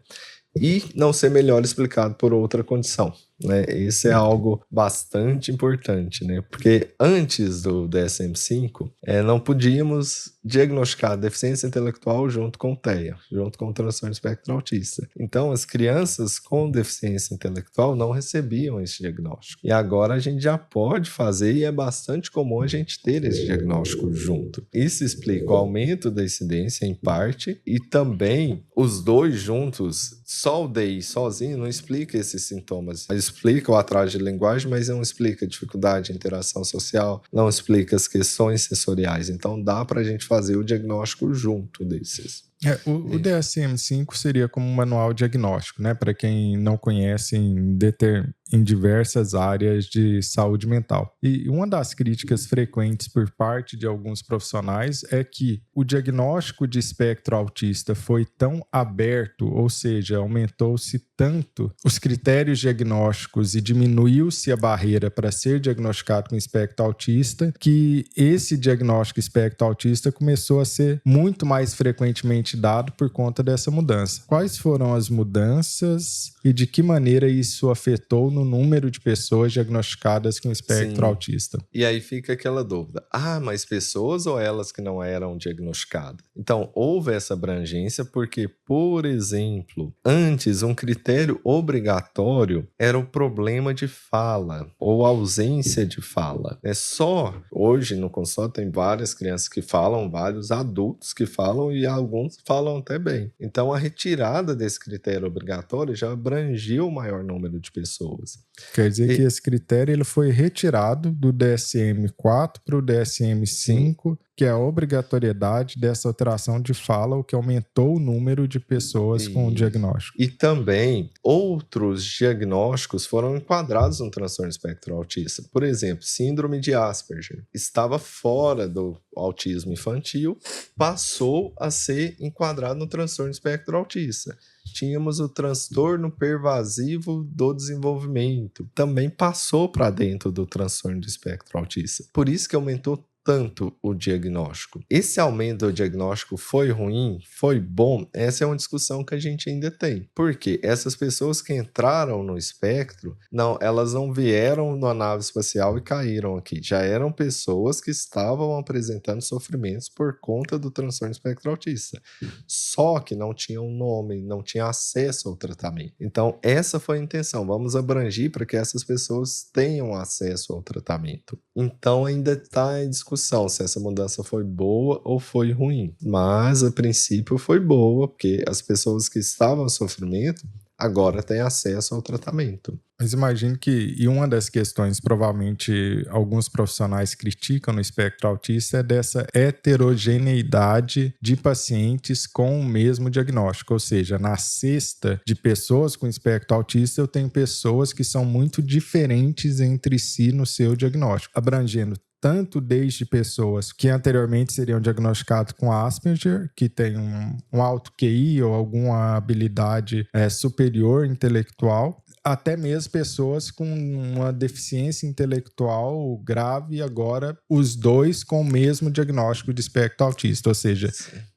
E não ser melhor explicado por outra condição, né? Isso é algo bastante importante, né? Porque antes do DSM-5, não podíamos diagnosticar deficiência intelectual junto com TEA, junto com o transtorno espectro autista. Então, as crianças com deficiência intelectual não recebiam esse diagnóstico. E agora a gente já pode fazer e é bastante comum a gente ter esse diagnóstico junto. Isso explica o aumento da incidência em parte e também os dois juntos. Só o DI sozinho não explica esses sintomas. Explica o atraso de linguagem, mas não explica a dificuldade de interação social, não explica as questões sensoriais. Então dá para a gente fazer o diagnóstico junto desses. O DSM-5 seria como um manual diagnóstico, né? Para quem não conhece, em diversas áreas de saúde mental. E uma das críticas frequentes por parte de alguns profissionais é que o diagnóstico de espectro autista foi tão aberto, ou seja, aumentou-se tanto os critérios diagnósticos e diminuiu-se a barreira para ser diagnosticado com espectro autista, que esse diagnóstico espectro autista começou a ser muito mais frequentemente dado por conta dessa mudança. Quais foram as mudanças e de que maneira isso afetou no número de pessoas diagnosticadas com espectro autista? E aí fica aquela dúvida. Mas pessoas ou elas que não eram diagnosticadas? Então, houve essa abrangência porque, por exemplo, antes um critério obrigatório era o problema de fala ou ausência de fala. Só hoje no consultório tem várias crianças que falam, vários adultos que falam e alguns falam até bem. Então, a retirada desse critério obrigatório já abrangiu o maior número de pessoas. Quer dizer que esse critério ele foi retirado do DSM-4 para o DSM-5, que é a obrigatoriedade dessa alteração de fala, o que aumentou o número de pessoas com o diagnóstico. E também outros diagnósticos foram enquadrados no transtorno espectro autista. Por exemplo, síndrome de Asperger estava fora do autismo infantil, passou a ser enquadrado no transtorno espectro autista. Tínhamos o transtorno pervasivo do desenvolvimento, também passou para dentro do transtorno do espectro autista. Por isso que aumentou tanto o diagnóstico. Esse aumento do diagnóstico foi ruim? Foi bom? Essa é uma discussão que a gente ainda tem. Porque essas pessoas que entraram no espectro, elas não vieram na nave espacial e caíram aqui. Já eram pessoas que estavam apresentando sofrimentos por conta do transtorno espectro autista. Só que não tinham nome, não tinham acesso ao tratamento. Então, essa foi a intenção. Vamos abranger para que essas pessoas tenham acesso ao tratamento. Então, ainda está em discussão discussão se essa mudança foi boa ou foi ruim. Mas, a princípio, foi boa, porque as pessoas que estavam em sofrimento agora têm acesso ao tratamento. Mas imagino que, e uma das questões provavelmente alguns profissionais criticam no espectro autista é dessa heterogeneidade de pacientes com o mesmo diagnóstico, ou seja, na cesta de pessoas com espectro autista eu tenho pessoas que são muito diferentes entre si no seu diagnóstico, abrangendo tanto desde pessoas que anteriormente seriam diagnosticadas com Asperger, que tem um alto QI ou alguma habilidade superior intelectual, até mesmo pessoas com uma deficiência intelectual grave, e agora os dois com o mesmo diagnóstico de espectro autista, ou seja,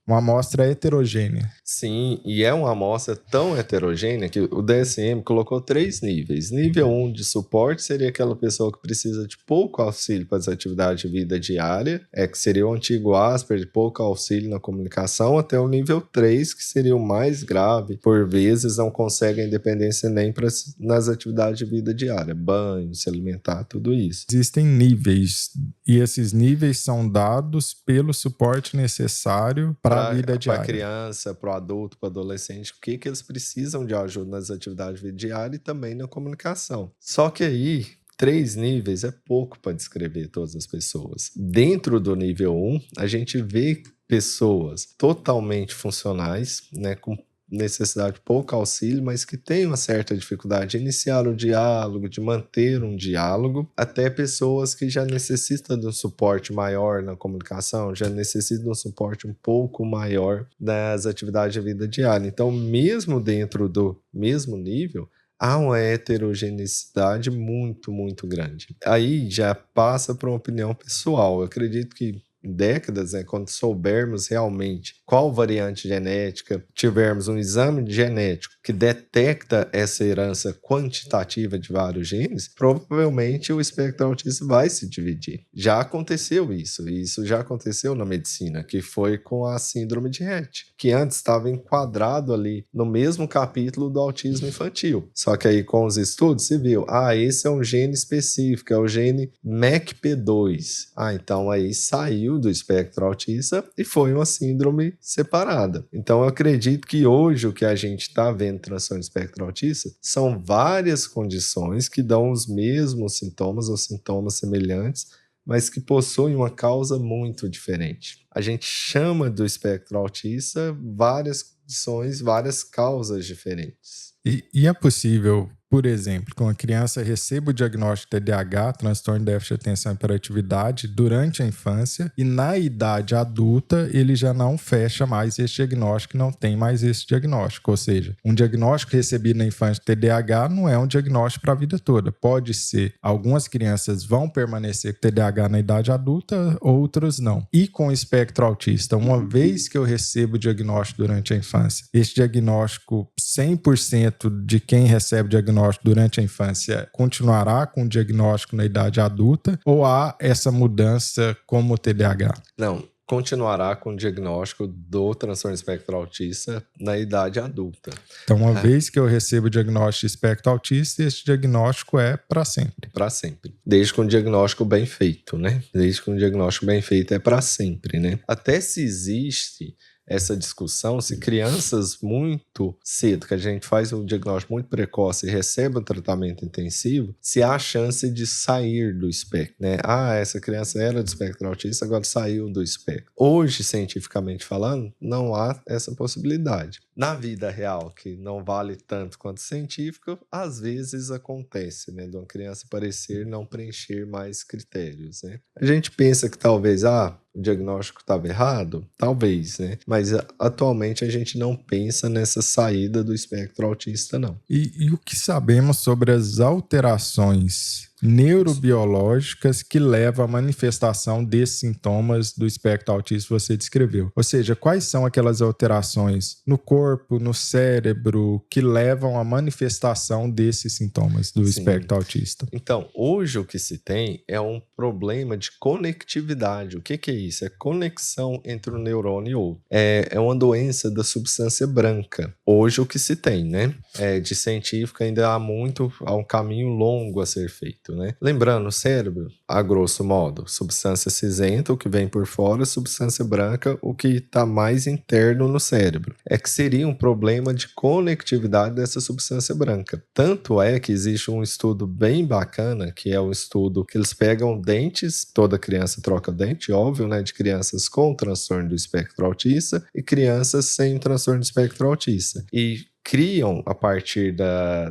uma amostra heterogênea. Sim, e é uma amostra tão heterogênea que o DSM colocou 3 níveis. Nível 1 de suporte seria aquela pessoa que precisa de pouco auxílio para as atividades de vida diária, que seria o antigo Asperger, de pouco auxílio na comunicação, até o nível 3, que seria o mais grave, por vezes não consegue a independência nem nas atividades de vida diária, banho, se alimentar, tudo isso. Existem níveis, e esses níveis são dados pelo suporte necessário para a vida diária. Para a criança, para o adulto, para o adolescente, o que eles precisam de ajuda nas atividades de vida diária e também na comunicação. Só que aí, 3 níveis é pouco para descrever todas as pessoas. Dentro do nível 1, a gente vê pessoas totalmente funcionais, né, com necessidade de pouco auxílio, mas que tem uma certa dificuldade de iniciar o diálogo, de manter um diálogo, até pessoas que já necessitam de um suporte maior na comunicação, já necessitam de um suporte um pouco maior nas atividades de vida diária. Então, mesmo dentro do mesmo nível, há uma heterogeneidade muito, muito grande. Aí já passa para uma opinião pessoal. Eu acredito que em décadas, quando soubermos realmente qual variante genética, tivermos um exame genético que detecta essa herança quantitativa de vários genes, provavelmente o espectro autista vai se dividir. Já aconteceu isso, e isso já aconteceu na medicina, que foi com a síndrome de Rett, que antes estava enquadrado ali no mesmo capítulo do autismo infantil. Só que aí com os estudos se viu, esse é um gene específico, é o gene MECP2. Então aí saiu do espectro autista e foi uma síndrome separada. Então eu acredito que hoje o que a gente está vendo transtorno de espectro autista são várias condições que dão os mesmos sintomas ou sintomas semelhantes, mas que possuem uma causa muito diferente. A gente chama do espectro autista várias condições, várias causas diferentes. E é possível, por exemplo, que uma criança receba o diagnóstico de TDAH, transtorno de déficit de atenção e hiperatividade, durante a infância, e na idade adulta ele já não fecha mais esse diagnóstico, não tem mais esse diagnóstico. Ou seja, um diagnóstico recebido na infância de TDAH não é um diagnóstico para a vida toda. Pode ser, algumas crianças vão permanecer com TDAH na idade adulta, outras não. E com o espectro autista, uma vez que eu recebo o diagnóstico durante a infância, esse diagnóstico 100% de quem recebe o diagnóstico durante a infância continuará com o diagnóstico na idade adulta, ou há essa mudança como o TDAH? Não, continuará com o diagnóstico do transtorno espectro autista na idade adulta. Então, uma vez que eu recebo o diagnóstico de espectro autista, esse diagnóstico é para sempre. Para sempre. Desde que um diagnóstico bem feito, né? Desde que um diagnóstico bem feito é para sempre, né? Até se existe essa discussão, se crianças muito cedo, que a gente faz um diagnóstico muito precoce e recebe um tratamento intensivo, se há chance de sair do espectro, né? Essa criança era do espectro autista, agora saiu do espectro. Hoje, cientificamente falando, não há essa possibilidade. Na vida real, que não vale tanto quanto científica, às vezes acontece, né? De uma criança parecer não preencher mais critérios, né? A gente pensa que talvez, o diagnóstico estava errado? Talvez, né? Mas atualmente a gente não pensa nessa saída do espectro autista, não. E o que sabemos sobre as alterações neurobiológicas que levam à manifestação desses sintomas do espectro autista que você descreveu? Ou seja, quais são aquelas alterações no corpo, no cérebro, que levam à manifestação desses sintomas do espectro autista? Então, hoje o que se tem é um problema de conectividade. O que é isso? É conexão entre um neurônio e outro. É uma doença da substância branca. Hoje o que se tem, né? De científico ainda há um caminho longo a ser feito, né? Lembrando, o cérebro, a grosso modo, substância cinzenta, o que vem por fora, substância branca, o que está mais interno no cérebro. É que seria um problema de conectividade dessa substância branca. Tanto é que existe um estudo bem bacana, que é o estudo que eles pegam dentes, toda criança troca dente, óbvio, né? De crianças com transtorno do espectro autista e crianças sem transtorno do espectro autista. E criam, a partir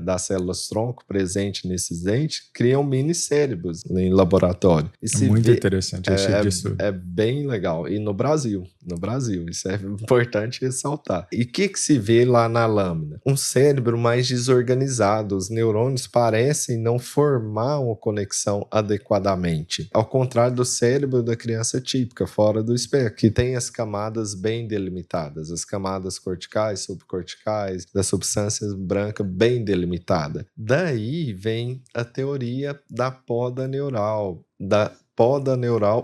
das células-tronco presentes nesses dentes, criam mini-cérebros em laboratório. E se Muito vê, interessante esse tipo de estudo. é bem legal. E no Brasil, isso é importante ressaltar. E o que se vê lá na lâmina? Um cérebro mais desorganizado. Os neurônios parecem não formar uma conexão adequadamente. Ao contrário do cérebro da criança típica, fora do espectro, que tem as camadas bem delimitadas, as camadas corticais, subcorticais, da substância branca bem delimitada. Daí vem a teoria da poda neural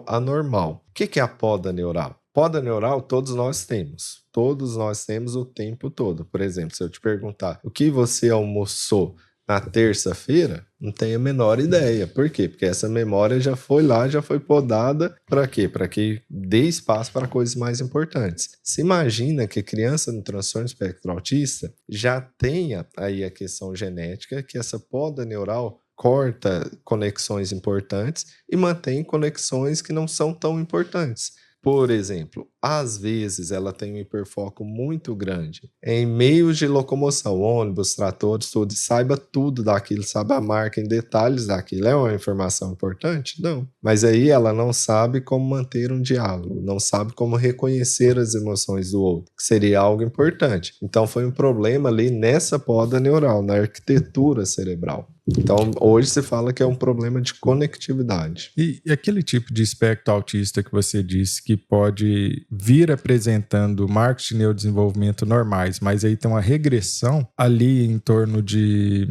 anormal. O que é a poda neural? Poda neural todos nós temos. Todos nós temos o tempo todo. Por exemplo, se eu te perguntar o que você almoçou na terça-feira, não tenho a menor ideia. Por quê? Porque essa memória já foi lá, já foi podada. Para quê? Para que dê espaço para coisas mais importantes. Se imagina que a criança no transtorno espectro autista já tenha aí a questão genética, que essa poda neural corta conexões importantes e mantém conexões que não são tão importantes. Por exemplo, às vezes ela tem um hiperfoco muito grande em meios de locomoção, ônibus, tratores, tudo, e saiba tudo daquilo, sabe a marca em detalhes daquilo. É uma informação importante? Não. Mas aí ela não sabe como manter um diálogo, não sabe como reconhecer as emoções do outro, que seria algo importante. Então foi um problema ali nessa poda neural, na arquitetura cerebral. Então, hoje se fala que é um problema de conectividade. E aquele tipo de espectro autista que você disse que pode vir apresentando marcos de neurodesenvolvimento normais, mas aí tem uma regressão ali em torno de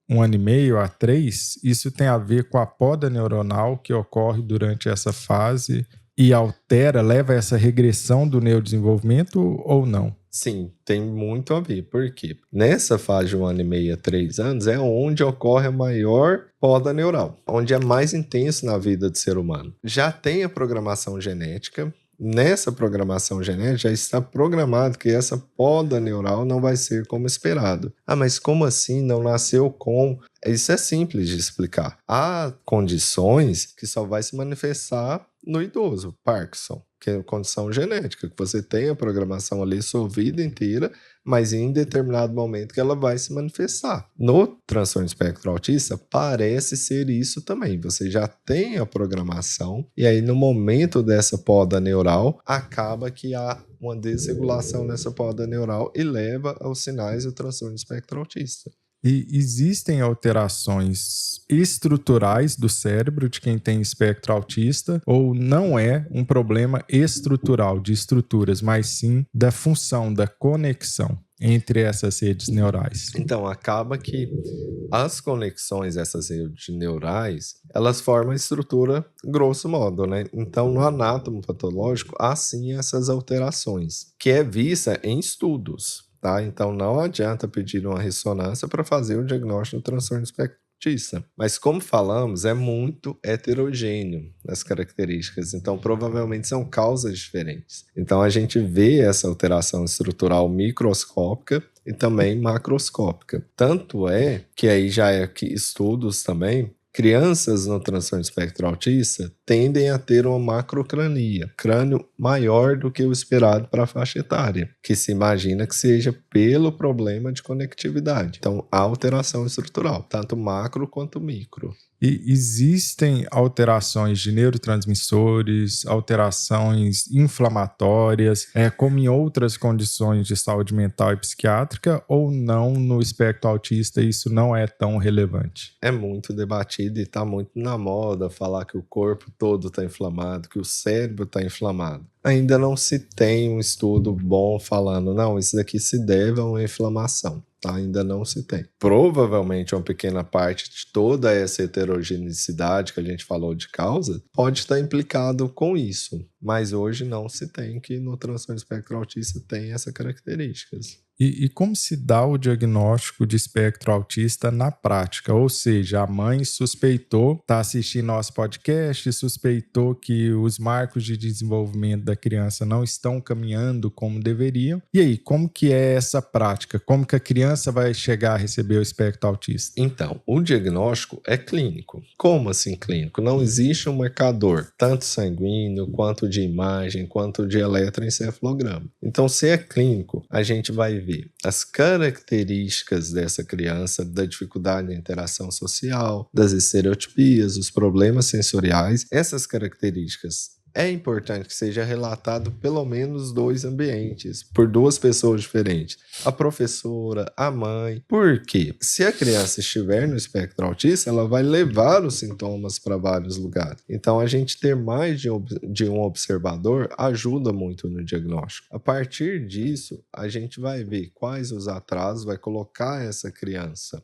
1 ano e meio a 3, isso tem a ver com a poda neuronal que ocorre durante essa fase e altera, leva a essa regressão do neurodesenvolvimento ou não? Sim, tem muito a ver. Por quê? Nessa fase de 1 ano e meio a 3 anos é onde ocorre a maior poda neural, onde é mais intenso na vida do ser humano. Já tem a programação genética. Nessa programação genética já está programado que essa poda neural não vai ser como esperado. Ah, mas como assim não nasceu com... Isso é simples de explicar. Há condições que só vai se manifestar no idoso, Parkinson, que é condição genética, que você tem a programação ali sua vida inteira, mas em determinado momento que ela vai se manifestar. No transtorno espectro autista, parece ser isso também. Você já tem a programação, e aí no momento dessa poda neural, acaba que há uma desregulação nessa poda neural e leva aos sinais do transtorno espectro autista. E existem alterações estruturais do cérebro de quem tem espectro autista, ou não é um problema estrutural de estruturas, mas sim da função, da conexão entre essas redes neurais? Então, acaba que as conexões dessas redes neurais, elas formam a estrutura grosso modo, né? Então, no anátomo patológico, há sim essas alterações, que é vista em estudos. Tá? Então, não adianta pedir uma ressonância para fazer o diagnóstico do transtorno espectro autista. Mas, como falamos, é muito heterogêneo as características. Então, provavelmente são causas diferentes. Então, a gente vê essa alteração estrutural microscópica e também macroscópica. Tanto é que aí já é que estudos também. Crianças no transtorno espectro autista tendem a ter uma macrocrania, crânio maior do que o esperado para a faixa etária, que se imagina que seja pelo problema de conectividade. Então, há alteração estrutural, tanto macro quanto micro. E existem alterações de neurotransmissores, alterações inflamatórias, como em outras condições de saúde mental e psiquiátrica, ou não no espectro autista isso não é tão relevante? É muito debatido e está muito na moda falar que o corpo todo está inflamado, que o cérebro está inflamado. Ainda não se tem um estudo bom falando, não, isso daqui se deve a uma inflamação. Ainda não se tem. Provavelmente uma pequena parte de toda essa heterogeneidade que a gente falou de causa pode estar implicado com isso, mas hoje não se tem que no transtorno espectro autista tem essas características. E como se dá o diagnóstico de espectro autista na prática? Ou seja, a mãe suspeitou, está assistindo nosso podcast, suspeitou que os marcos de desenvolvimento da criança não estão caminhando como deveriam. E aí, como que é essa prática? Como que a criança vai chegar a receber o espectro autista? Então, o diagnóstico é clínico. Como assim clínico? Não existe um marcador, tanto sanguíneo, quanto de imagem, quanto de eletroencefalograma. Então, se é clínico, a gente vai ver as características dessa criança, da dificuldade de interação social, das estereotipias, os problemas sensoriais. Essas características é importante que seja relatado pelo menos 2 ambientes, por 2 pessoas diferentes. A professora, a mãe. Por quê? Se a criança estiver no espectro autista, ela vai levar os sintomas para vários lugares. Então, a gente ter mais de um observador ajuda muito no diagnóstico. A partir disso, a gente vai ver quais os atrasos, vai colocar essa criança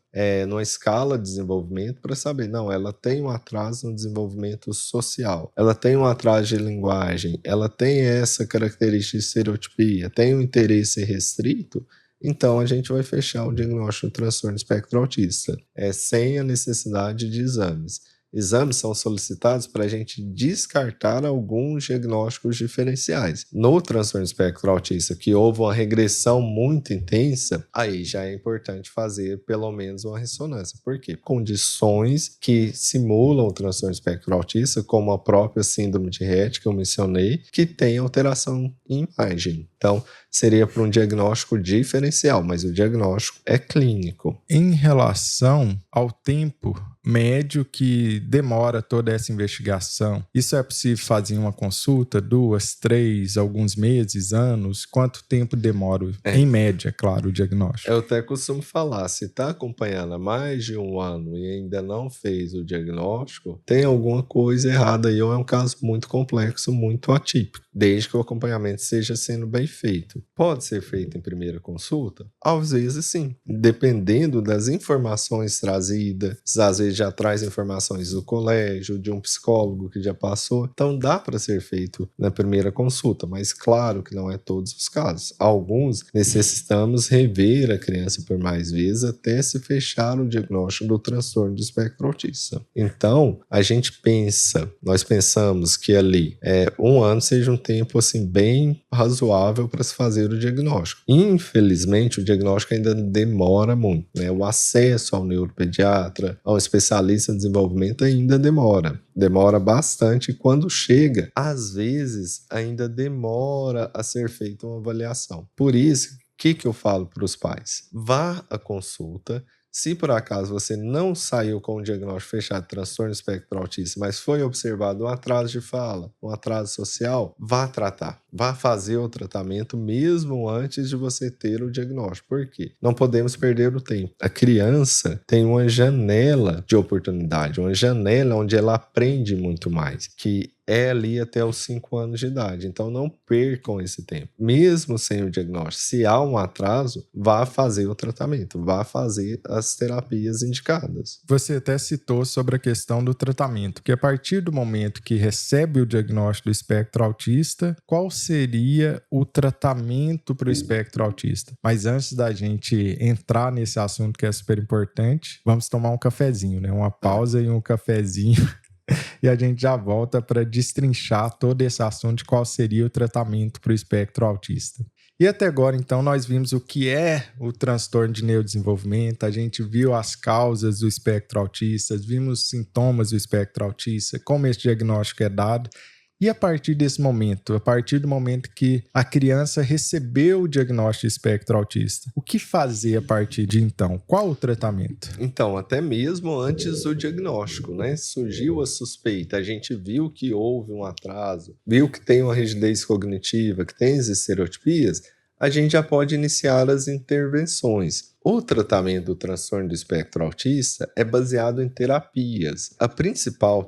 numa escala de desenvolvimento para saber, não, ela tem um atraso no desenvolvimento social, ela tem um atraso de linguagem, ela tem essa característica de estereotipia, tem um interesse restrito, então a gente vai fechar o diagnóstico do transtorno espectro autista, sem a necessidade de exames. Exames são solicitados para a gente descartar alguns diagnósticos diferenciais. No transtorno espectro autista, que houve uma regressão muito intensa, aí já é importante fazer pelo menos uma ressonância. Por quê? Condições que simulam o transtorno espectro autista, como a própria síndrome de Rett, que eu mencionei, que tem alteração em imagem. Então, seria para um diagnóstico diferencial, mas o diagnóstico é clínico. Em relação ao tempo médio que demora toda essa investigação, isso é possível fazer em uma consulta, 2, 3, alguns meses, anos? Quanto tempo demora, em média, claro, o diagnóstico? Eu até costumo falar, se está acompanhando há mais de 1 ano e ainda não fez o diagnóstico, tem alguma coisa errada aí, ou é um caso muito complexo, muito atípico, desde que o acompanhamento esteja sendo bem feito. Pode ser feito em primeira consulta? Às vezes sim, dependendo das informações trazidas, às vezes já traz informações do colégio, de um psicólogo que já passou, então dá para ser feito na primeira consulta, mas claro que não é todos os casos. Alguns necessitamos rever a criança por mais vezes até se fechar o diagnóstico do transtorno do espectro autista. Então, nós pensamos que ali 1 ano seja um tempo assim bem razoável para se fazer o diagnóstico. Infelizmente, o diagnóstico ainda demora muito, né? O acesso ao neuropediatra, ao especialista em desenvolvimento ainda demora bastante, e quando chega, às vezes ainda demora a ser feita uma avaliação. Por isso, o que eu falo para os pais? Vá à consulta. Se por acaso você não saiu com o diagnóstico fechado de transtorno espectro autista, mas foi observado um atraso de fala, um atraso social, vá tratar, vá fazer o tratamento mesmo antes de você ter o diagnóstico. Por quê? Não podemos perder o tempo. A criança tem uma janela de oportunidade, uma janela onde ela aprende muito mais, que é ali até os 5 anos de idade. Então não percam esse tempo. Mesmo sem o diagnóstico, se há um atraso, vá fazer o tratamento, vá fazer as terapias indicadas. Você até citou sobre a questão do tratamento, que a partir do momento que recebe o diagnóstico do espectro autista, qual seria o tratamento para o espectro autista? Mas antes da gente entrar nesse assunto que é super importante, vamos tomar um cafezinho, né? Uma pausa e um cafezinho. E a gente já volta para destrinchar todo esse assunto de qual seria o tratamento para o espectro autista. E até agora, então, nós vimos o que é o transtorno de neurodesenvolvimento, a gente viu as causas do espectro autista, vimos os sintomas do espectro autista, como esse diagnóstico é dado. E a partir desse momento, a partir do momento que a criança recebeu o diagnóstico de espectro autista, o que fazer a partir de então? Qual o tratamento? Então, até mesmo antes do diagnóstico, né? Surgiu a suspeita, a gente viu que houve um atraso, viu que tem uma rigidez cognitiva, que tem as estereotipias, a gente já pode iniciar as intervenções. O tratamento do transtorno do espectro autista é baseado em terapias.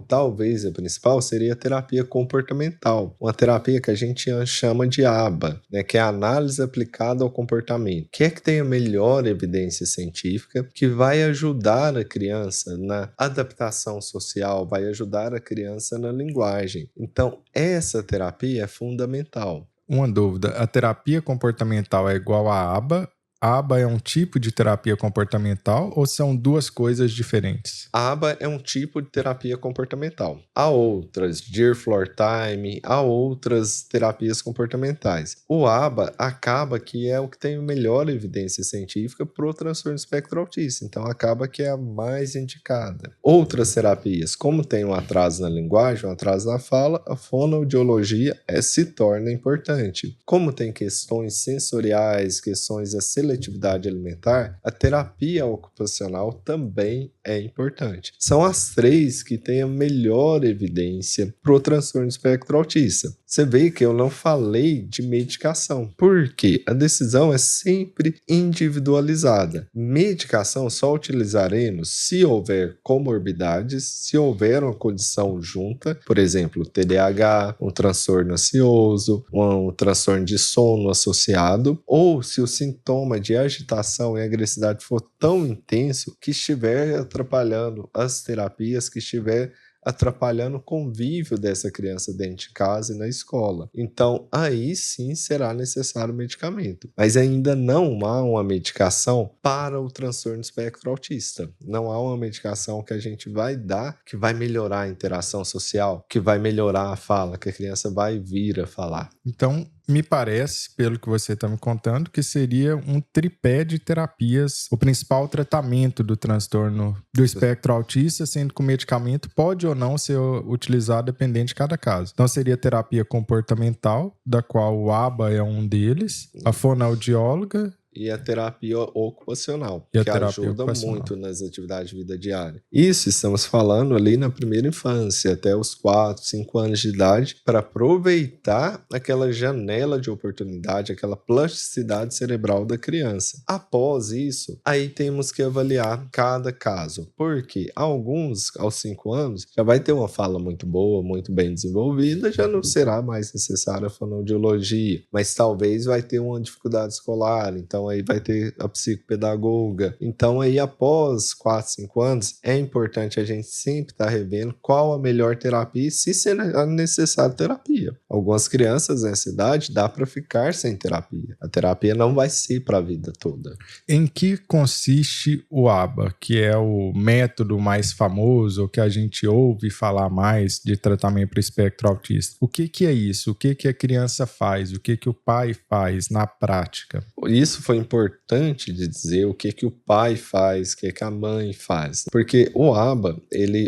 Talvez a principal, seria a terapia comportamental, uma terapia que a gente chama de ABA, né, que é a análise aplicada ao comportamento, que tem a melhor evidência científica, que vai ajudar a criança na adaptação social, vai ajudar a criança na linguagem. Então, essa terapia é fundamental. Uma dúvida, a terapia comportamental é igual à ABA? ABA é um tipo de terapia comportamental ou são duas coisas diferentes? A ABA é um tipo de terapia comportamental. Há outras, Dear Floor Time, há outras terapias comportamentais. O ABA acaba que é o que tem melhor evidência científica para o transtorno espectro autista, então acaba que é a mais indicada. Outras terapias, como tem um atraso na linguagem, um atraso na fala, a fonoaudiologia se torna importante. Como tem questões sensoriais, questões da seletividade alimentar, a terapia ocupacional também é importante. São as três que têm a melhor evidência para o transtorno espectro autista. Você vê que eu não falei de medicação, porque a decisão é sempre individualizada. Medicação só utilizaremos se houver comorbidades, se houver uma condição junta, por exemplo, TDAH, um transtorno ansioso, um transtorno de sono associado, ou se o sintoma de agitação e agressividade for tão intenso que estiver atrapalhando as terapias, que estiver atrapalhando o convívio dessa criança dentro de casa e na escola. Então, aí sim será necessário medicamento. Mas ainda não há uma medicação para o transtorno espectro autista. Não há uma medicação que a gente vai dar que vai melhorar a interação social, que vai melhorar a fala, que a criança vai vir a falar. Então, me parece, pelo que você está me contando, que seria um tripé de terapias, o principal tratamento do transtorno do espectro autista, sendo que o medicamento pode ou não ser utilizado dependendo de cada caso. Então, seria terapia comportamental, da qual o ABA é um deles, a fonoaudióloga e a terapia ocupacional, e a que terapia ajuda ocupacional. muito nas atividades de vida diária. Isso estamos falando ali na primeira infância, até os 4, 5 anos de idade, para aproveitar aquela janela de oportunidade, aquela plasticidade cerebral da criança. Após isso, aí temos que avaliar cada caso, porque alguns, aos 5 anos, já vai ter uma fala muito boa, muito bem desenvolvida, já não será mais necessária a fonoaudiologia, mas talvez vai ter uma dificuldade escolar, então aí vai ter a psicopedagoga. Então aí após 4, 5 anos, é importante a gente sempre estar revendo qual a melhor terapia e se ser necessário terapia. Algumas crianças nessa idade dá para ficar sem terapia. A terapia não vai ser para a vida toda. Em que consiste o ABA, que é o método mais famoso, que a gente ouve falar mais de tratamento para o espectro autista? O que é isso? O que a criança faz? O que o pai faz na prática? Isso foi importante de dizer o que o pai faz, o que a mãe faz. Porque o ABA,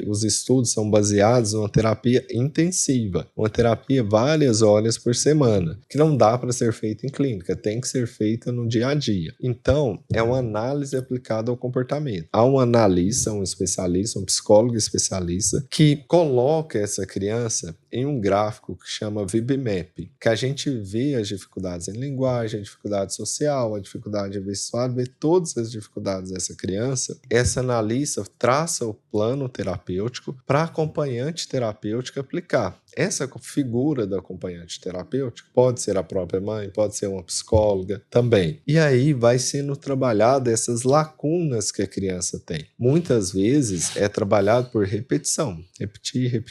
os estudos são baseados numa terapia intensiva, uma terapia várias horas por semana, que não dá para ser feita em clínica, tem que ser feita no dia a dia. Então, é uma análise aplicada ao comportamento. Há um analista, um especialista, um psicólogo especialista, que coloca essa criança em um gráfico que chama VibMap, que a gente vê as dificuldades em linguagem, a dificuldade social, a dificuldade visual, vê todas as dificuldades dessa criança. Essa analista traça o plano terapêutico para a acompanhante terapêutica aplicar. Essa figura da acompanhante terapêutica pode ser a própria mãe, pode ser uma psicóloga também. E aí vai sendo trabalhado essas lacunas que a criança tem. Muitas vezes é trabalhado por repetição. Repetir,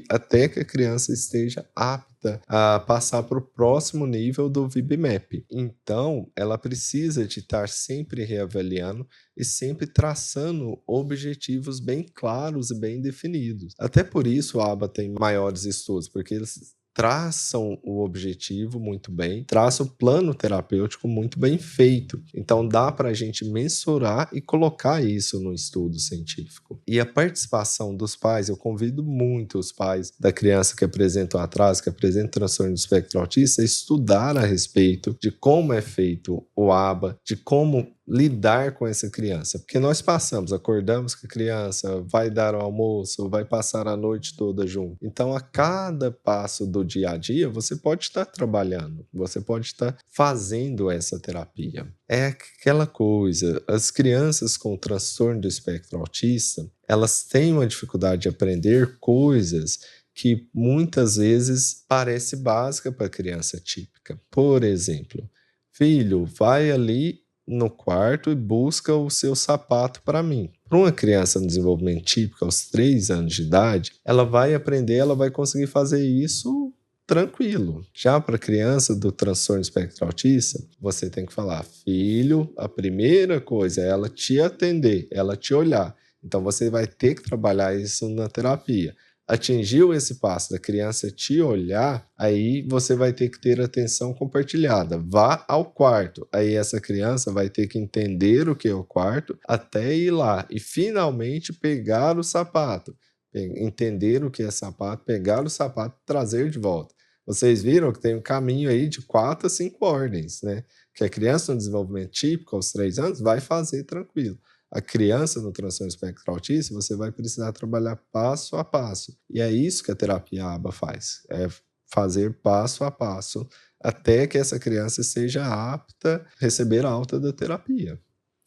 até que a criança esteja apta a passar para o próximo nível do VibMap. Então, ela precisa de estar sempre reavaliando e sempre traçando objetivos bem claros e bem definidos. Até por isso a ABA tem maiores estudos, porque eles traçam o objetivo muito bem, traçam o plano terapêutico muito bem feito. Então dá para a gente mensurar e colocar isso no estudo científico. E a participação dos pais, eu convido muito os pais da criança que apresentam atraso, que apresentam transtorno do espectro autista, a estudar a respeito de como é feito o ABA, de como lidar com essa criança, porque nós acordamos com a criança, vai dar o almoço, vai passar a noite toda junto. Então, a cada passo do dia a dia, você pode estar trabalhando, você pode estar fazendo essa terapia. É aquela coisa, as crianças com transtorno do espectro autista, elas têm uma dificuldade de aprender coisas que muitas vezes parece básica para a criança típica. Por exemplo, filho, vai ali no quarto e busca o seu sapato para mim. Para uma criança no desenvolvimento típico, aos 3 anos de idade, ela vai aprender, ela vai conseguir fazer isso tranquilo. Já para criança do transtorno espectro autista, você tem que falar, filho, a primeira coisa é ela te atender, ela te olhar. Então você vai ter que trabalhar isso na terapia. Atingiu esse passo da criança te olhar, aí você vai ter que ter atenção compartilhada. Vá ao quarto. Aí essa criança vai ter que entender o que é o quarto até ir lá e finalmente pegar o sapato. Entender o que é sapato, pegar o sapato e trazer de volta. Vocês viram que tem um caminho aí de 4 a 5 ordens, né? Que a criança no desenvolvimento típico, aos 3 anos, vai fazer tranquilo. A criança no transtorno espectro autista, você vai precisar trabalhar passo a passo. E é isso que a terapia ABA faz. É fazer passo a passo até que essa criança seja apta a receber a alta da terapia.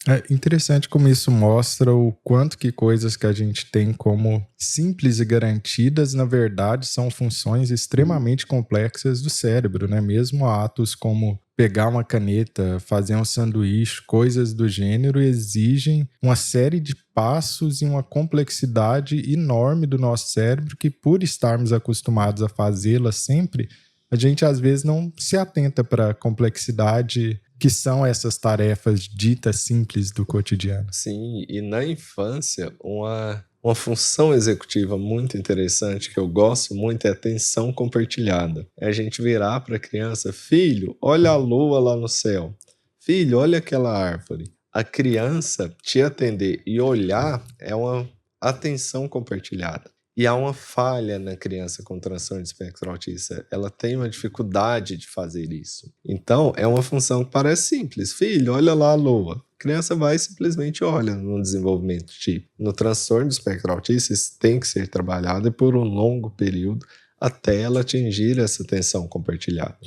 É interessante como isso mostra o quanto que coisas que a gente tem como simples e garantidas, na verdade, são funções extremamente complexas do cérebro, né? Mesmo atos como pegar uma caneta, fazer um sanduíche, coisas do gênero, exigem uma série de passos e uma complexidade enorme do nosso cérebro que, por estarmos acostumados a fazê-las sempre, a gente às vezes não se atenta para a complexidade que são essas tarefas ditas simples do cotidiano. Sim, e na infância, uma função executiva muito interessante que eu gosto muito é a atenção compartilhada. É a gente virar para a criança, filho, olha a lua lá no céu. Filho, olha aquela árvore. A criança te atender e olhar é uma atenção compartilhada. E há uma falha na criança com transtorno de espectro autista. Ela tem uma dificuldade de fazer isso. Então, é uma função que parece simples. Filho, olha lá a lua. A criança vai e simplesmente olha no desenvolvimento típico. No transtorno de espectro autista, isso tem que ser trabalhado por um longo período até ela atingir essa atenção compartilhada.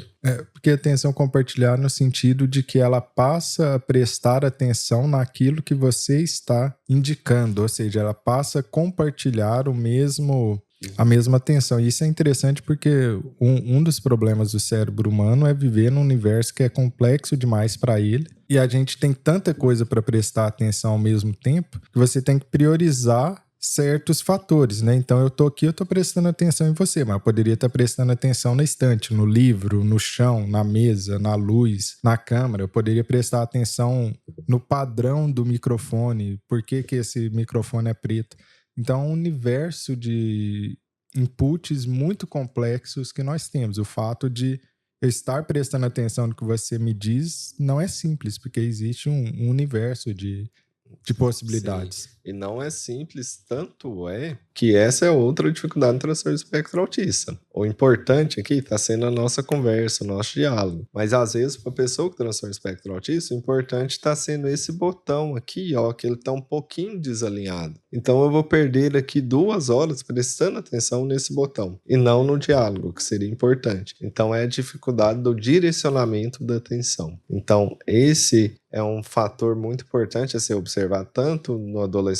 Porque atenção compartilhada no sentido de que ela passa a prestar atenção naquilo que você está indicando, ou seja, ela passa a compartilhar a mesma atenção. E isso é interessante porque um dos problemas do cérebro humano é viver num universo que é complexo demais para ele, e a gente tem tanta coisa para prestar atenção ao mesmo tempo que você tem que priorizar certos fatores, né? Então eu tô aqui, eu tô prestando atenção em você, mas eu poderia estar prestando atenção na estante, no livro, no chão, na mesa, na luz, na câmera. Eu poderia prestar atenção no padrão do microfone, por que que esse microfone é preto. Então é um universo de inputs muito complexos que nós temos. O fato de eu estar prestando atenção no que você me diz não é simples, porque existe um universo de possibilidades. Sim. E não é simples, tanto é que essa é outra dificuldade no transtorno do espectro autista. O importante aqui está sendo a nossa conversa, o nosso diálogo. Mas às vezes, para a pessoa com transtorno do espectro autista, o importante está sendo esse botão aqui, ó, que ele está um pouquinho desalinhado. Então eu vou perder aqui 2 horas prestando atenção nesse botão e não no diálogo, que seria importante. Então é a dificuldade do direcionamento da atenção. Então esse é um fator muito importante a ser observado tanto no adolescente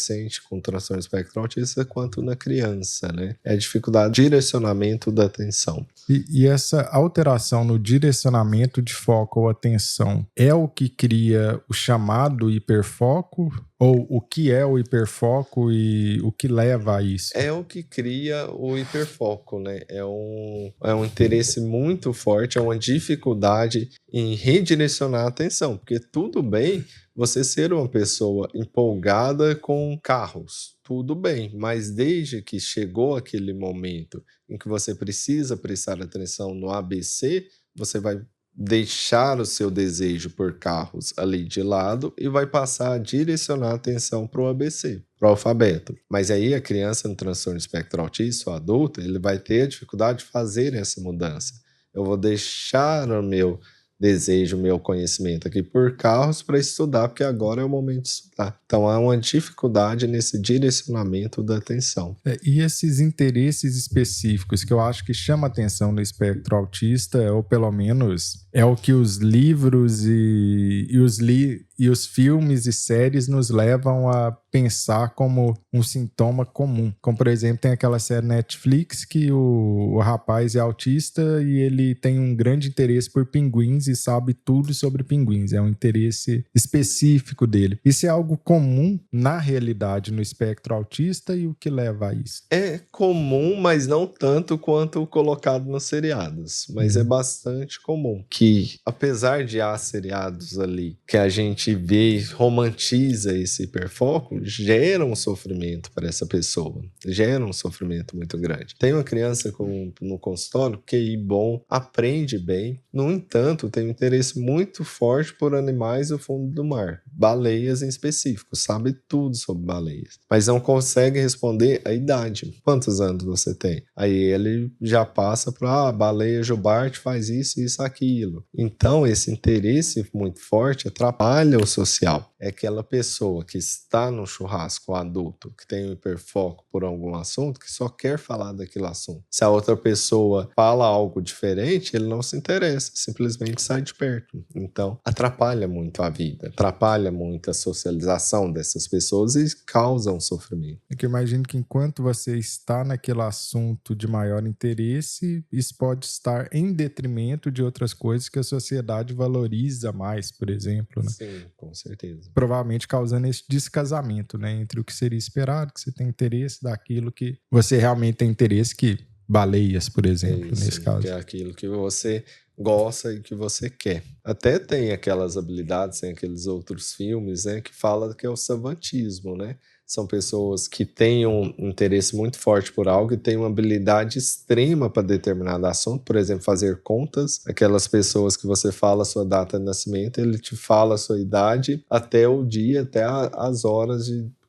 com transtorno espectro autista quanto na criança, né? É a dificuldade de direcionamento da atenção. E essa alteração no direcionamento de foco ou atenção é o que cria o chamado hiperfoco? Ou o que é o hiperfoco e o que leva a isso? É o que cria o hiperfoco, né? É um interesse muito forte, é uma dificuldade em redirecionar a atenção, porque tudo bem você ser uma pessoa empolgada com carros, tudo bem, mas desde que chegou aquele momento em que você precisa prestar atenção no ABC, você vai deixar o seu desejo por carros ali de lado e vai passar a direcionar a atenção para o ABC, para o alfabeto. Mas aí a criança no transtorno espectro autista, o adulto, ele vai ter a dificuldade de fazer essa mudança. Eu vou deixar o meu desejo, o meu conhecimento aqui por carros para estudar, porque agora é o momento de estudar. Então há uma dificuldade nesse direcionamento da atenção. E esses interesses específicos que eu acho que chama atenção no espectro autista, ou pelo menos É o que os livros e os filmes e séries nos levam a pensar como um sintoma comum. Como, por exemplo, tem aquela série Netflix que o rapaz é autista e ele tem um grande interesse por pinguins e sabe tudo sobre pinguins. É um interesse específico dele. Isso é algo comum na realidade no espectro autista e o que leva a isso? É comum, mas não tanto quanto colocado nos seriados. Mas é bastante comum que, apesar de há seriados ali que a gente vê e romantiza esse hiperfoco, gera um sofrimento para essa pessoa. Gera um sofrimento muito grande. Tem uma criança no consultório, QI bom, aprende bem. No entanto, tem um interesse muito forte por animais do fundo do mar. Baleias em específico. Sabe tudo sobre baleias. Mas não consegue responder a idade. Quantos anos você tem? Aí ele já passa para a baleia jubarte faz isso, aquilo. Então, esse interesse muito forte atrapalha o social. É aquela pessoa que está no churrasco adulto, que tem um hiperfoco por algum assunto, que só quer falar daquele assunto. Se a outra pessoa fala algo diferente, ele não se interessa, simplesmente sai de perto. Então, atrapalha muito a vida, atrapalha muito a socialização dessas pessoas e causa um sofrimento. É que eu imagino que enquanto você está naquele assunto de maior interesse, isso pode estar em detrimento de outras coisas que a sociedade valoriza mais, por exemplo, né? Sim, com certeza. Provavelmente causando esse descasamento, né, entre o que seria esperado, que você tem interesse, daquilo que você realmente tem interesse, que baleias, por exemplo, nesse caso. Que é aquilo que você gosta e que você quer. Até tem aquelas habilidades, tem aqueles outros filmes, né, que fala que é o savantismo, né? São pessoas que têm um interesse muito forte por algo e têm uma habilidade extrema para determinado assunto, por exemplo, fazer contas. Aquelas pessoas que você fala a sua data de nascimento, ele te fala a sua idade até o dia, até as horas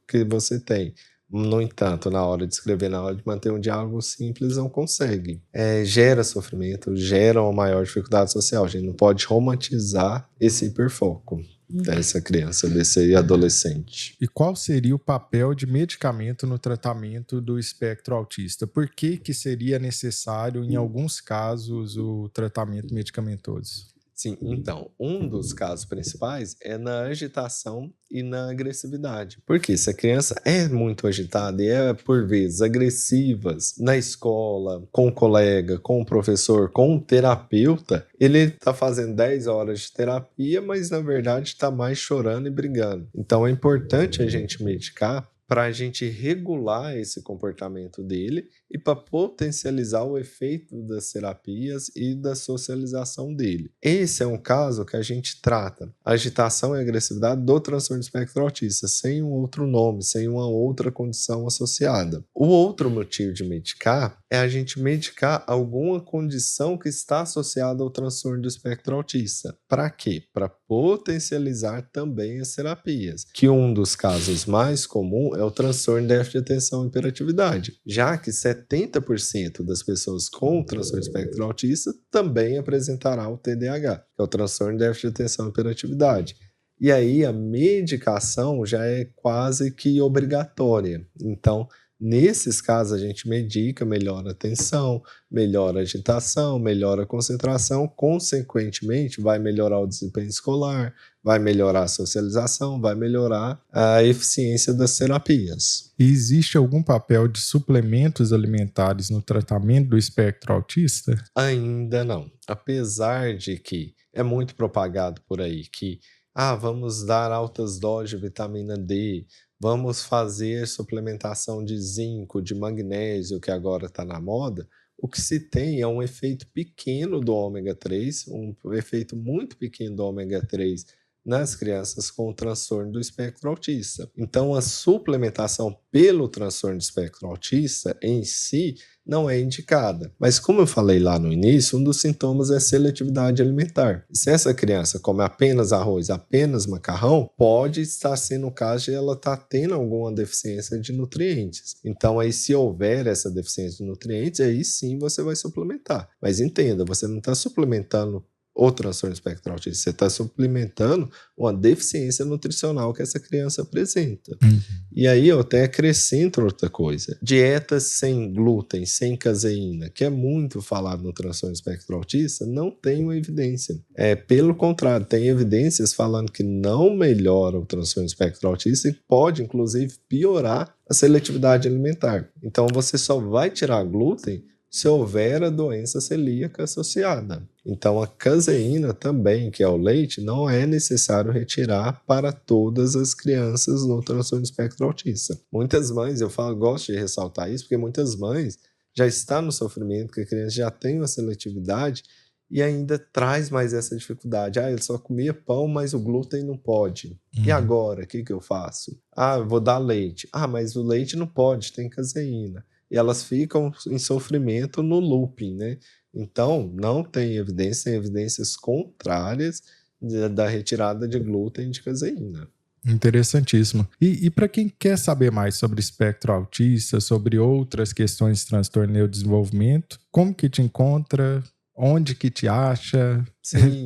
que você tem. No entanto, na hora de escrever, na hora de manter um diálogo simples, não consegue. Gera sofrimento, gera uma maior dificuldade social. A gente não pode romantizar esse hiperfoco dessa criança, desse adolescente. E qual seria o papel de medicamento no tratamento do espectro autista? Por que que seria necessário, em alguns casos, o tratamento medicamentoso? Sim, então, um dos casos principais é na agitação e na agressividade. Porque se a criança é muito agitada e é, por vezes, agressivas na escola, com o colega, com o professor, com o terapeuta, ele está fazendo 10 horas de terapia, mas, na verdade, está mais chorando e brigando. Então, é importante a gente medicar para a gente regular esse comportamento dele e para potencializar o efeito das terapias e da socialização dele. Esse é um caso que a gente trata agitação e agressividade do transtorno do espectro autista, sem um outro nome, sem uma outra condição associada. O outro motivo de medicar é a gente medicar alguma condição que está associada ao transtorno do espectro autista. Para quê? Para potencializar também as terapias, que um dos casos mais comuns é o transtorno de déficit de atenção e hiperatividade, já que 70% das pessoas com transtorno de espectro autista também apresentará o TDAH, que é o transtorno de déficit de atenção e hiperatividade. E aí a medicação já é quase que obrigatória. Então, nesses casos, a gente medica, melhora a atenção, melhora a agitação, melhora a concentração, consequentemente, vai melhorar o desempenho escolar, vai melhorar a socialização, vai melhorar a eficiência das terapias. E existe algum papel de suplementos alimentares no tratamento do espectro autista? Ainda não. Apesar de que é muito propagado por aí que vamos dar altas doses de vitamina D, vamos fazer suplementação de zinco, de magnésio, que agora está na moda, o que se tem é um efeito pequeno do ômega 3, um efeito muito pequeno do ômega 3 nas crianças com o transtorno do espectro autista. Então, a suplementação pelo transtorno do espectro autista em si não é indicada. Mas como eu falei lá no início, um dos sintomas é seletividade alimentar. Se essa criança come apenas arroz, apenas macarrão, pode estar sendo o caso de ela estar tendo alguma deficiência de nutrientes. Então, aí se houver essa deficiência de nutrientes, aí sim você vai suplementar. Mas entenda, você não está suplementando o transtorno espectro autista, você está suplementando uma deficiência nutricional que essa criança apresenta. E aí eu até acrescento outra coisa, dietas sem glúten, sem caseína, que é muito falado no transtorno espectro autista, não tem uma evidência. Pelo contrário, tem evidências falando que não melhora o transtorno espectro autista e pode, inclusive, piorar a seletividade alimentar. Então, você só vai tirar glúten se houver a doença celíaca associada. Então, a caseína também, que é o leite, não é necessário retirar para todas as crianças no transtorno espectro autista. Muitas mães, gosto de ressaltar isso, porque muitas mães já estão no sofrimento, que a criança já tem uma seletividade e ainda traz mais essa dificuldade. Ele só comia pão, mas o glúten não pode. E agora, o que eu faço? Vou dar leite. Mas o leite não pode, tem caseína. E elas ficam em sofrimento no looping, né? Então, não tem evidência, tem evidências contrárias da retirada de glúten e de caseína. Interessantíssimo. E para quem quer saber mais sobre espectro autista, sobre outras questões de transtorno e neurodesenvolvimento, como que te encontra? Onde que te acha?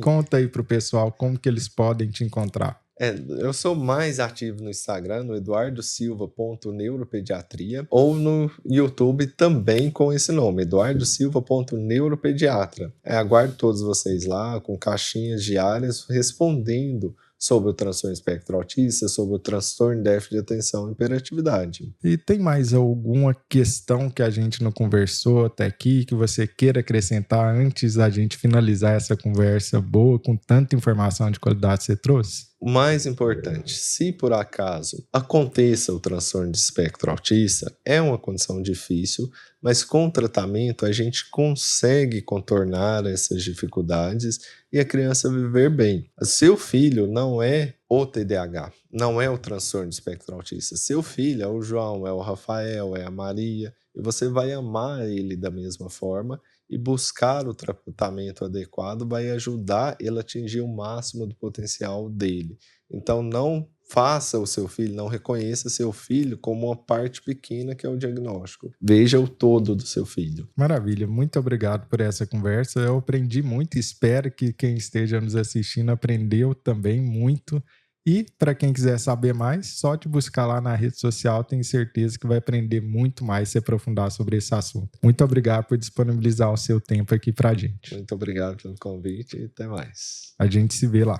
Conta aí pro pessoal como que eles podem te encontrar. Eu sou mais ativo no Instagram, no eduardosilva.neuropediatria, ou no YouTube também com esse nome, eduardosilva.neuropediatra. Aguardo todos vocês lá com caixinhas diárias respondendo sobre o transtorno espectro autista, sobre o transtorno de déficit de atenção e hiperatividade. E tem mais alguma questão que a gente não conversou até aqui, que você queira acrescentar antes da gente finalizar essa conversa boa, com tanta informação de qualidade que você trouxe? O mais importante, se por acaso aconteça o transtorno de espectro autista, é uma condição difícil, mas com o tratamento a gente consegue contornar essas dificuldades e a criança viver bem. Seu filho não é o TDAH, não é o transtorno de espectro autista. Seu filho é o João, é o Rafael, é a Maria, e você vai amar ele da mesma forma e buscar o tratamento adequado vai ajudar ele a atingir o máximo do potencial dele. Então, não faça o seu filho, não reconheça seu filho como uma parte pequena que é o diagnóstico. Veja o todo do seu filho. Maravilha, muito obrigado por essa conversa. Eu aprendi muito e espero que quem esteja nos assistindo aprendeu também muito. E para quem quiser saber mais, só te buscar lá na rede social, tenho certeza que vai aprender muito mais, se aprofundar sobre esse assunto. Muito obrigado por disponibilizar o seu tempo aqui para a gente. Muito obrigado pelo convite e até mais. A gente se vê lá.